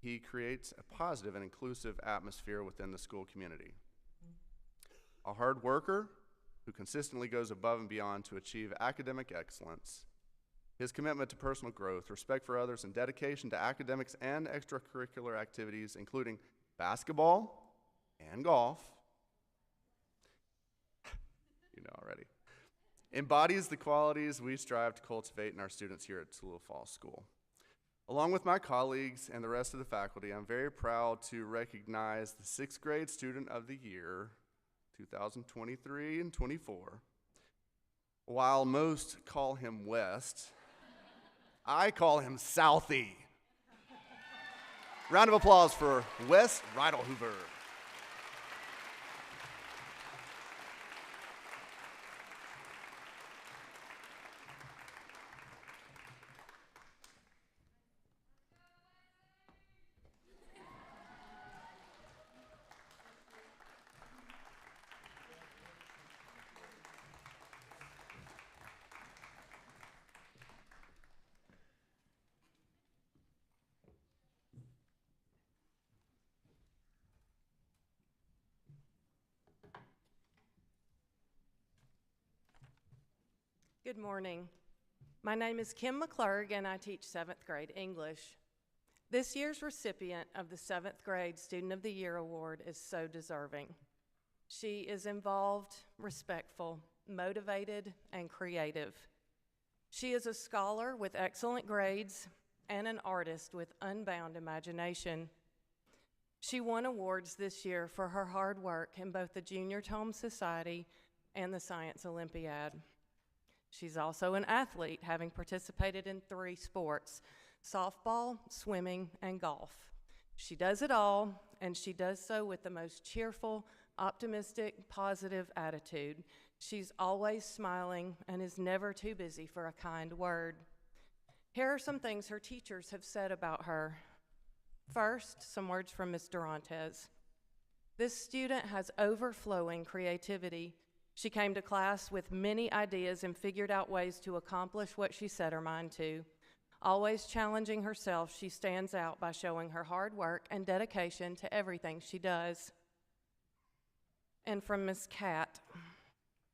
He creates a positive and inclusive atmosphere within the school community. A hard worker who consistently goes above and beyond to achieve academic excellence. His commitment to personal growth, respect for others, and dedication to academics and extracurricular activities, including basketball and golf, you know already, embodies the qualities we strive to cultivate in our students here at Tallulah Falls School. Along with my colleagues and the rest of the faculty, I'm very proud to recognize the 6th grade Student of the Year, 2023 and 24. While most call him West, I call him Southie. Round of applause for Wes Reidelhuber. Good morning. My name is Kim McClurg, and I teach 7th grade English. This year's recipient of the 7th grade Student of the Year Award is so deserving. She is involved, respectful, motivated, and creative. She is a scholar with excellent grades and an artist with unbound imagination. She won awards this year for her hard work in both the Junior Tome Society and the Science Olympiad. She's also an athlete, having participated in 3 sports: softball, swimming, and golf. She does it all, and she does so with the most cheerful, optimistic, positive attitude. She's always smiling and is never too busy for a kind word. Here are some things her teachers have said about her. First, some words from Ms. Durantes. This student has overflowing creativity. She came to class with many ideas and figured out ways to accomplish what she set her mind to. Always challenging herself, she stands out by showing her hard work and dedication to everything she does. And from Ms. Cat,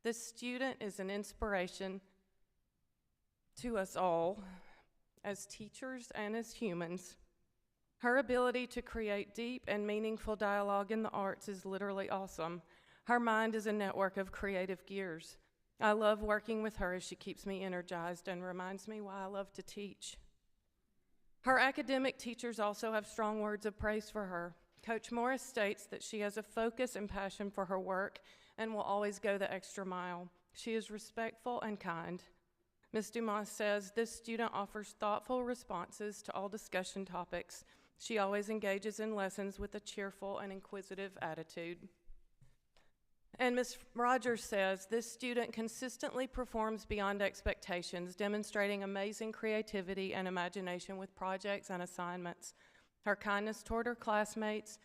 this student is an inspiration to us all as teachers and as humans. Her ability to create deep and meaningful dialogue in the arts is literally awesome. Her mind is a network of creative gears. I love working with her as she keeps me energized and reminds me why I love to teach. Her academic teachers also have strong words of praise for her. Coach Morris states that she has a focus and passion for her work and will always go the extra mile. She is respectful and kind. Ms. Dumas says this student offers thoughtful responses to all discussion topics. She always engages in lessons with a cheerful and inquisitive attitude. And Ms. Rogers says, this student consistently performs beyond expectations, demonstrating amazing creativity and imagination with projects and assignments. Her kindness toward her classmates,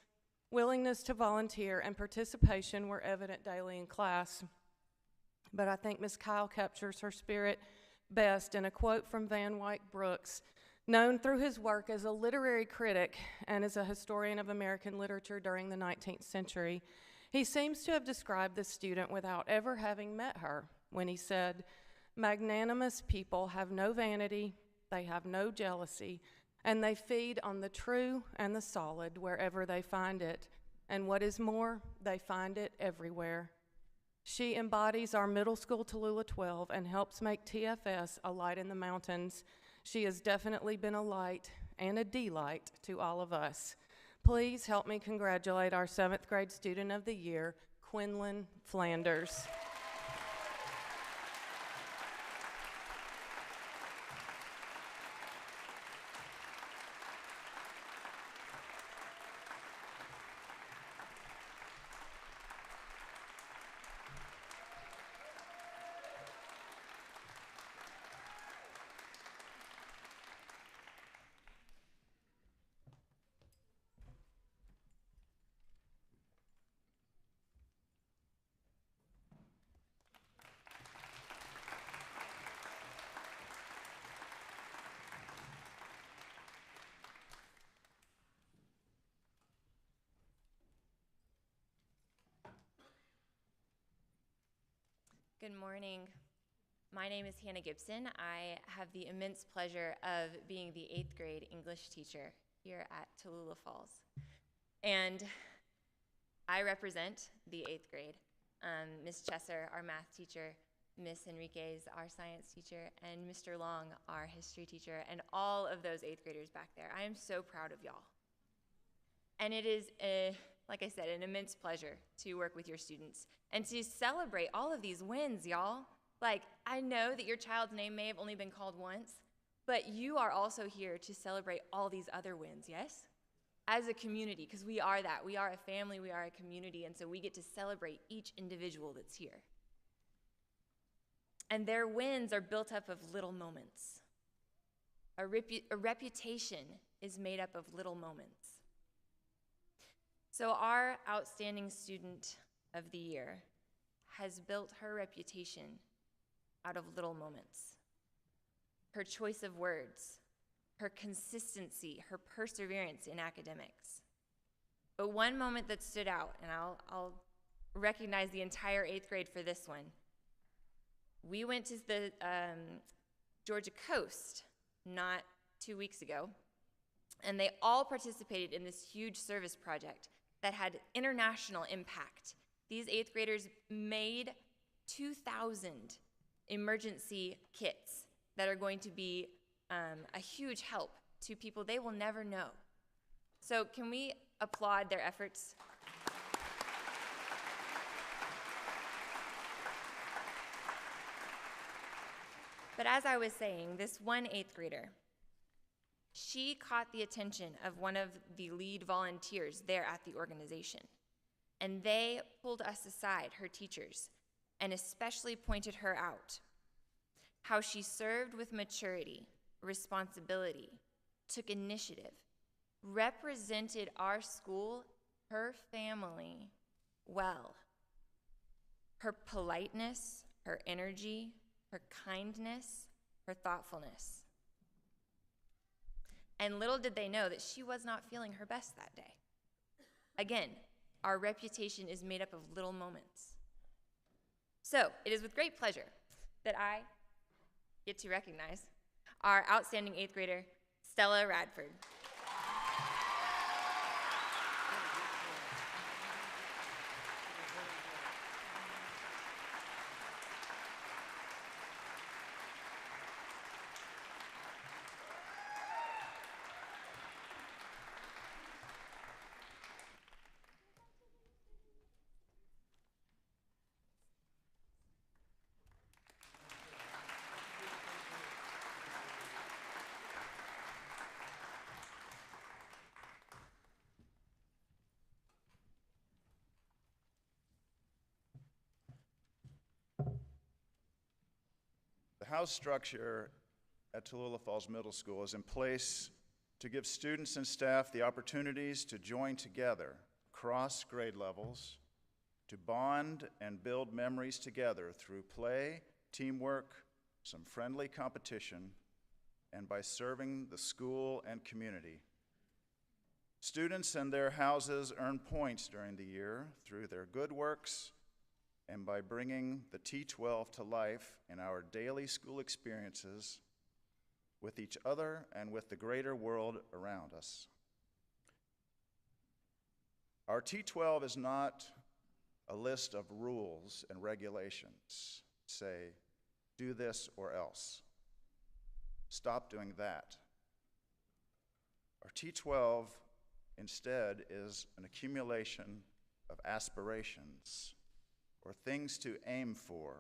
willingness to volunteer, and participation were evident daily in class. But I think Ms. Kyle captures her spirit best in a quote from Van Wyck Brooks. Known through his work as a literary critic and as a historian of American literature during the 19th century, he seems to have described this student without ever having met her when he said, "Magnanimous people have no vanity, they have no jealousy, and they feed on the true and the solid wherever they find it. And what is more, they find it everywhere." She embodies our middle school Tallulah 12 and helps make TFS a light in the mountains. She has definitely been a light and a delight to all of us. Please help me congratulate our 7th grade Student of the Year, Quinlan Flanders. Good morning. My name is Hannah Gibson. I have the immense pleasure of being the 8th grade English teacher here at Tallulah Falls. And I represent the 8th grade. Ms. Chesser, our math teacher, Ms. Enriquez, our science teacher, and Mr. Long, our history teacher, and all of those 8th graders back there. I am so proud of y'all. And it is, like I said, an immense pleasure to work with your students and to celebrate all of these wins, y'all. Like, I know that your child's name may have only been called once, but you are also here to celebrate all these other wins, yes? As a community, because we are that. We are a family, we are a community, and so we get to celebrate each individual that's here. And their wins are built up of little moments. A reputation is made up of little moments. So our outstanding student of the year has built her reputation out of little moments. Her choice of words, her consistency, her perseverance in academics. But one moment that stood out, and I'll recognize the entire 8th grade for this one. We went to the Georgia coast not 2 weeks ago, and they all participated in this huge service project that had international impact. These 8th graders made 2,000 emergency kits that are going to be a huge help to people they will never know. So can we applaud their efforts? But as I was saying, this one 8th grader, she caught the attention of one of the lead volunteers there at the organization. And they pulled us aside, her teachers, and especially pointed her out. How she served with maturity, responsibility, took initiative, represented our school, her family, well. Her politeness, her energy, her kindness, her thoughtfulness. And little did they know that she was not feeling her best that day. Again, our reputation is made up of little moments. So it is with great pleasure that I get to recognize our outstanding 8th grader, Stella Radford. The house structure at Tallulah Falls Middle School is in place to give students and staff the opportunities to join together across grade levels, to bond and build memories together through play, teamwork, some friendly competition, and by serving the school and community. Students and their houses earn points during the year through their good works and by bringing the T12 to life in our daily school experiences with each other and with the greater world around us. Our T12 is not a list of rules and regulations. Say, do this or else. Stop doing that. Our T12 instead is an accumulation of aspirations or things to aim for,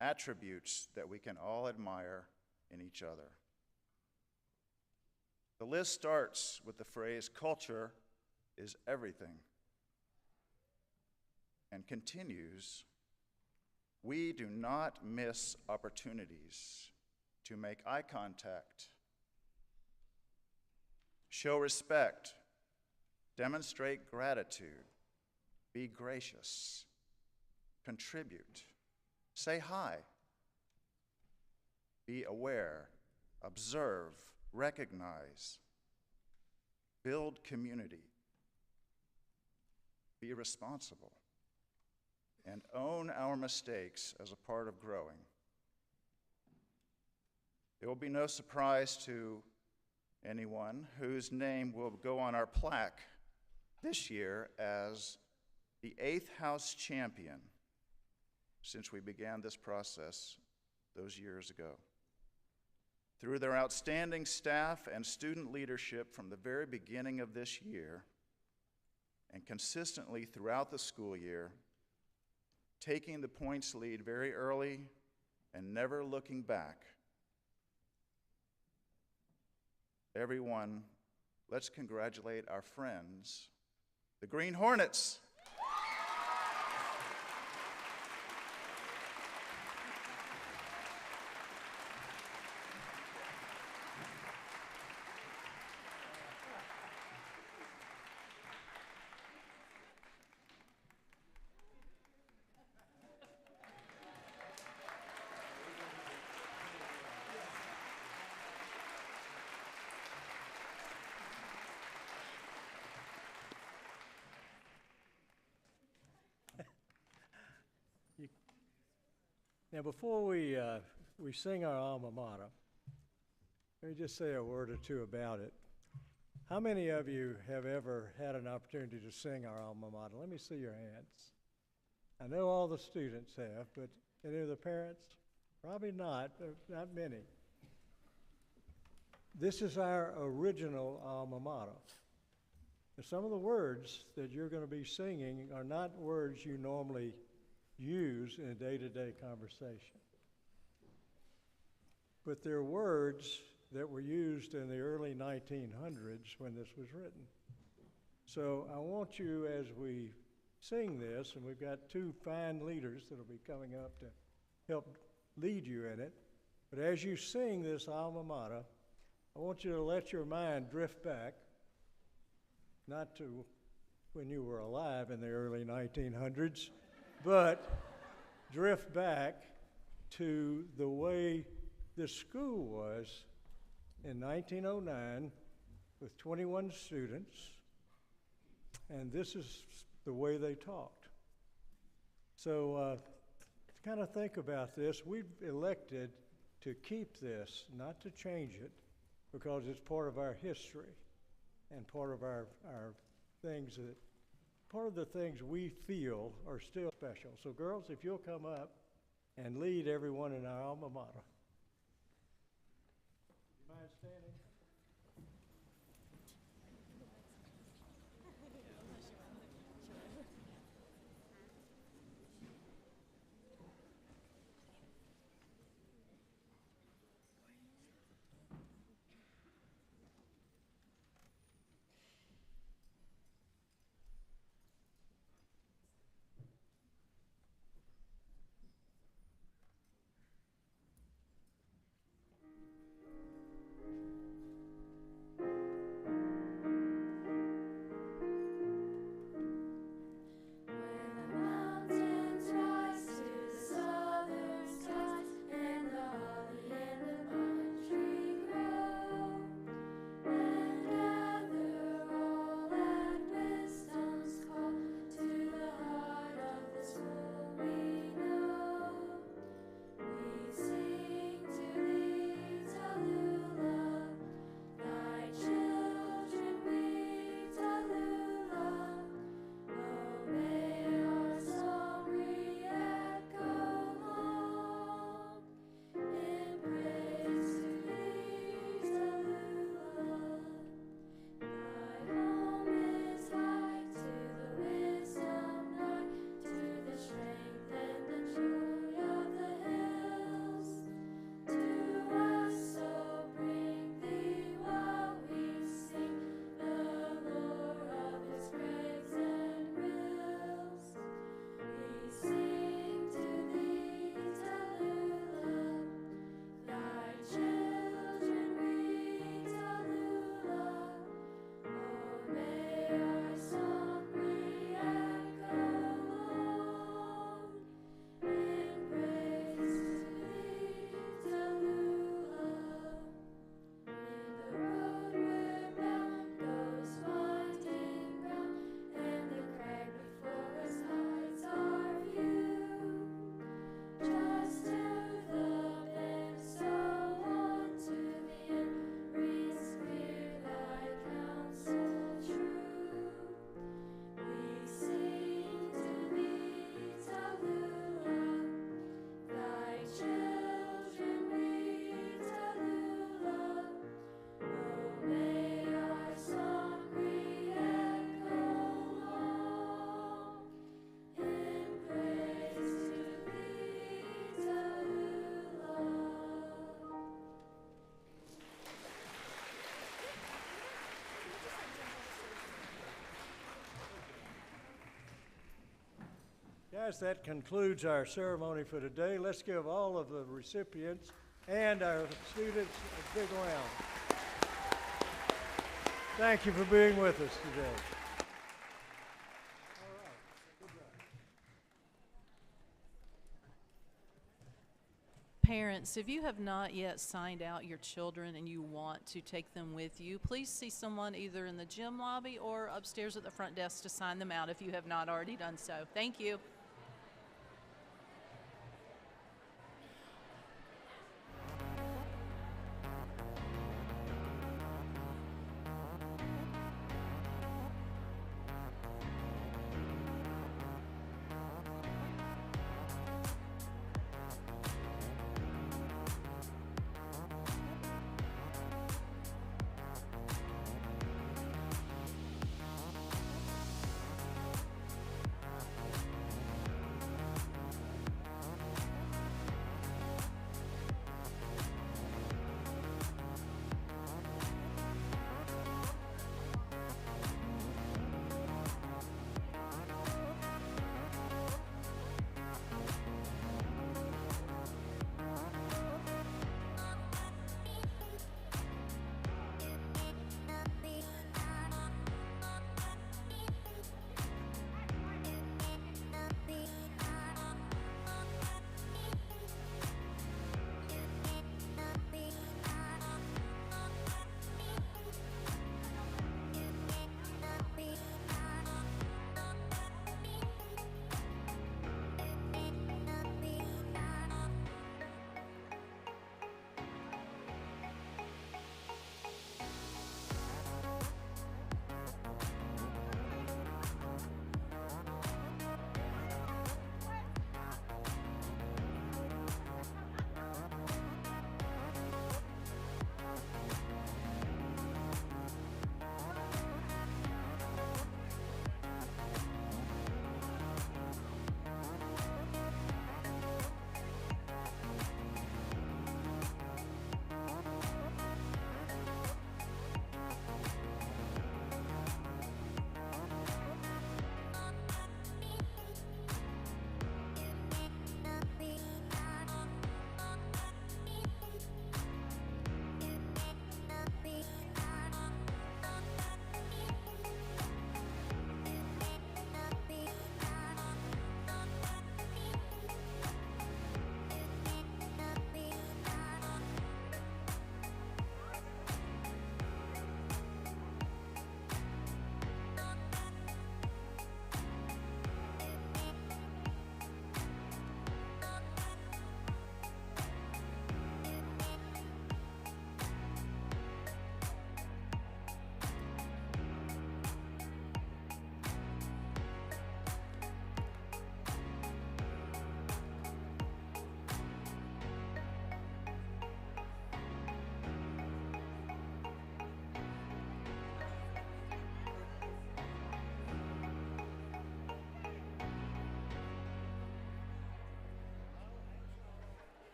attributes that we can all admire in each other. The list starts with the phrase, culture is everything, and continues, we do not miss opportunities to make eye contact, show respect, demonstrate gratitude, be gracious, contribute, say hi, be aware, observe, recognize, build community, be responsible. and own our mistakes as a part of growing. It will be no surprise to anyone whose name will go on our plaque this year as the 8th House champion since we began this process those years ago. Through their outstanding staff and student leadership from the very beginning of this year and consistently throughout the school year, taking the points lead very early and never looking back. Everyone, let's congratulate our friends, the Green Hornets. Now, before we sing our alma mater, let me just say a word or two about it. How many of you have ever had an opportunity to sing our alma mater? Let me see your hands. I know all the students have, but any of the parents? Probably not many. This is our original alma mater. And some of the words that you're going to be singing are not words you normally use in a day-to-day conversation. But they're words that were used in the early 1900s when this was written. So I want you, as we sing this, and we've got two fine leaders that'll be coming up to help lead you in it, but as you sing this alma mater, I want you to let your mind drift back, not to when you were alive in the early 1900s, but drift back to the way the school was in 1909 with 21 students, and this is the way they talked. So to kind of think about this, we've elected to keep this, not to change it, because it's part of our history and part of our things that part of the things we feel are still special. So girls, if you'll come up and lead everyone in our alma mater. You mind standing? Guys, that concludes our ceremony for today. Let's give all of the recipients and our students a big round. Thank you for being with us today. Parents, if you have not yet signed out your children and you want to take them with you, please see someone either in the gym lobby or upstairs at the front desk to sign them out if you have not already done so. Thank you.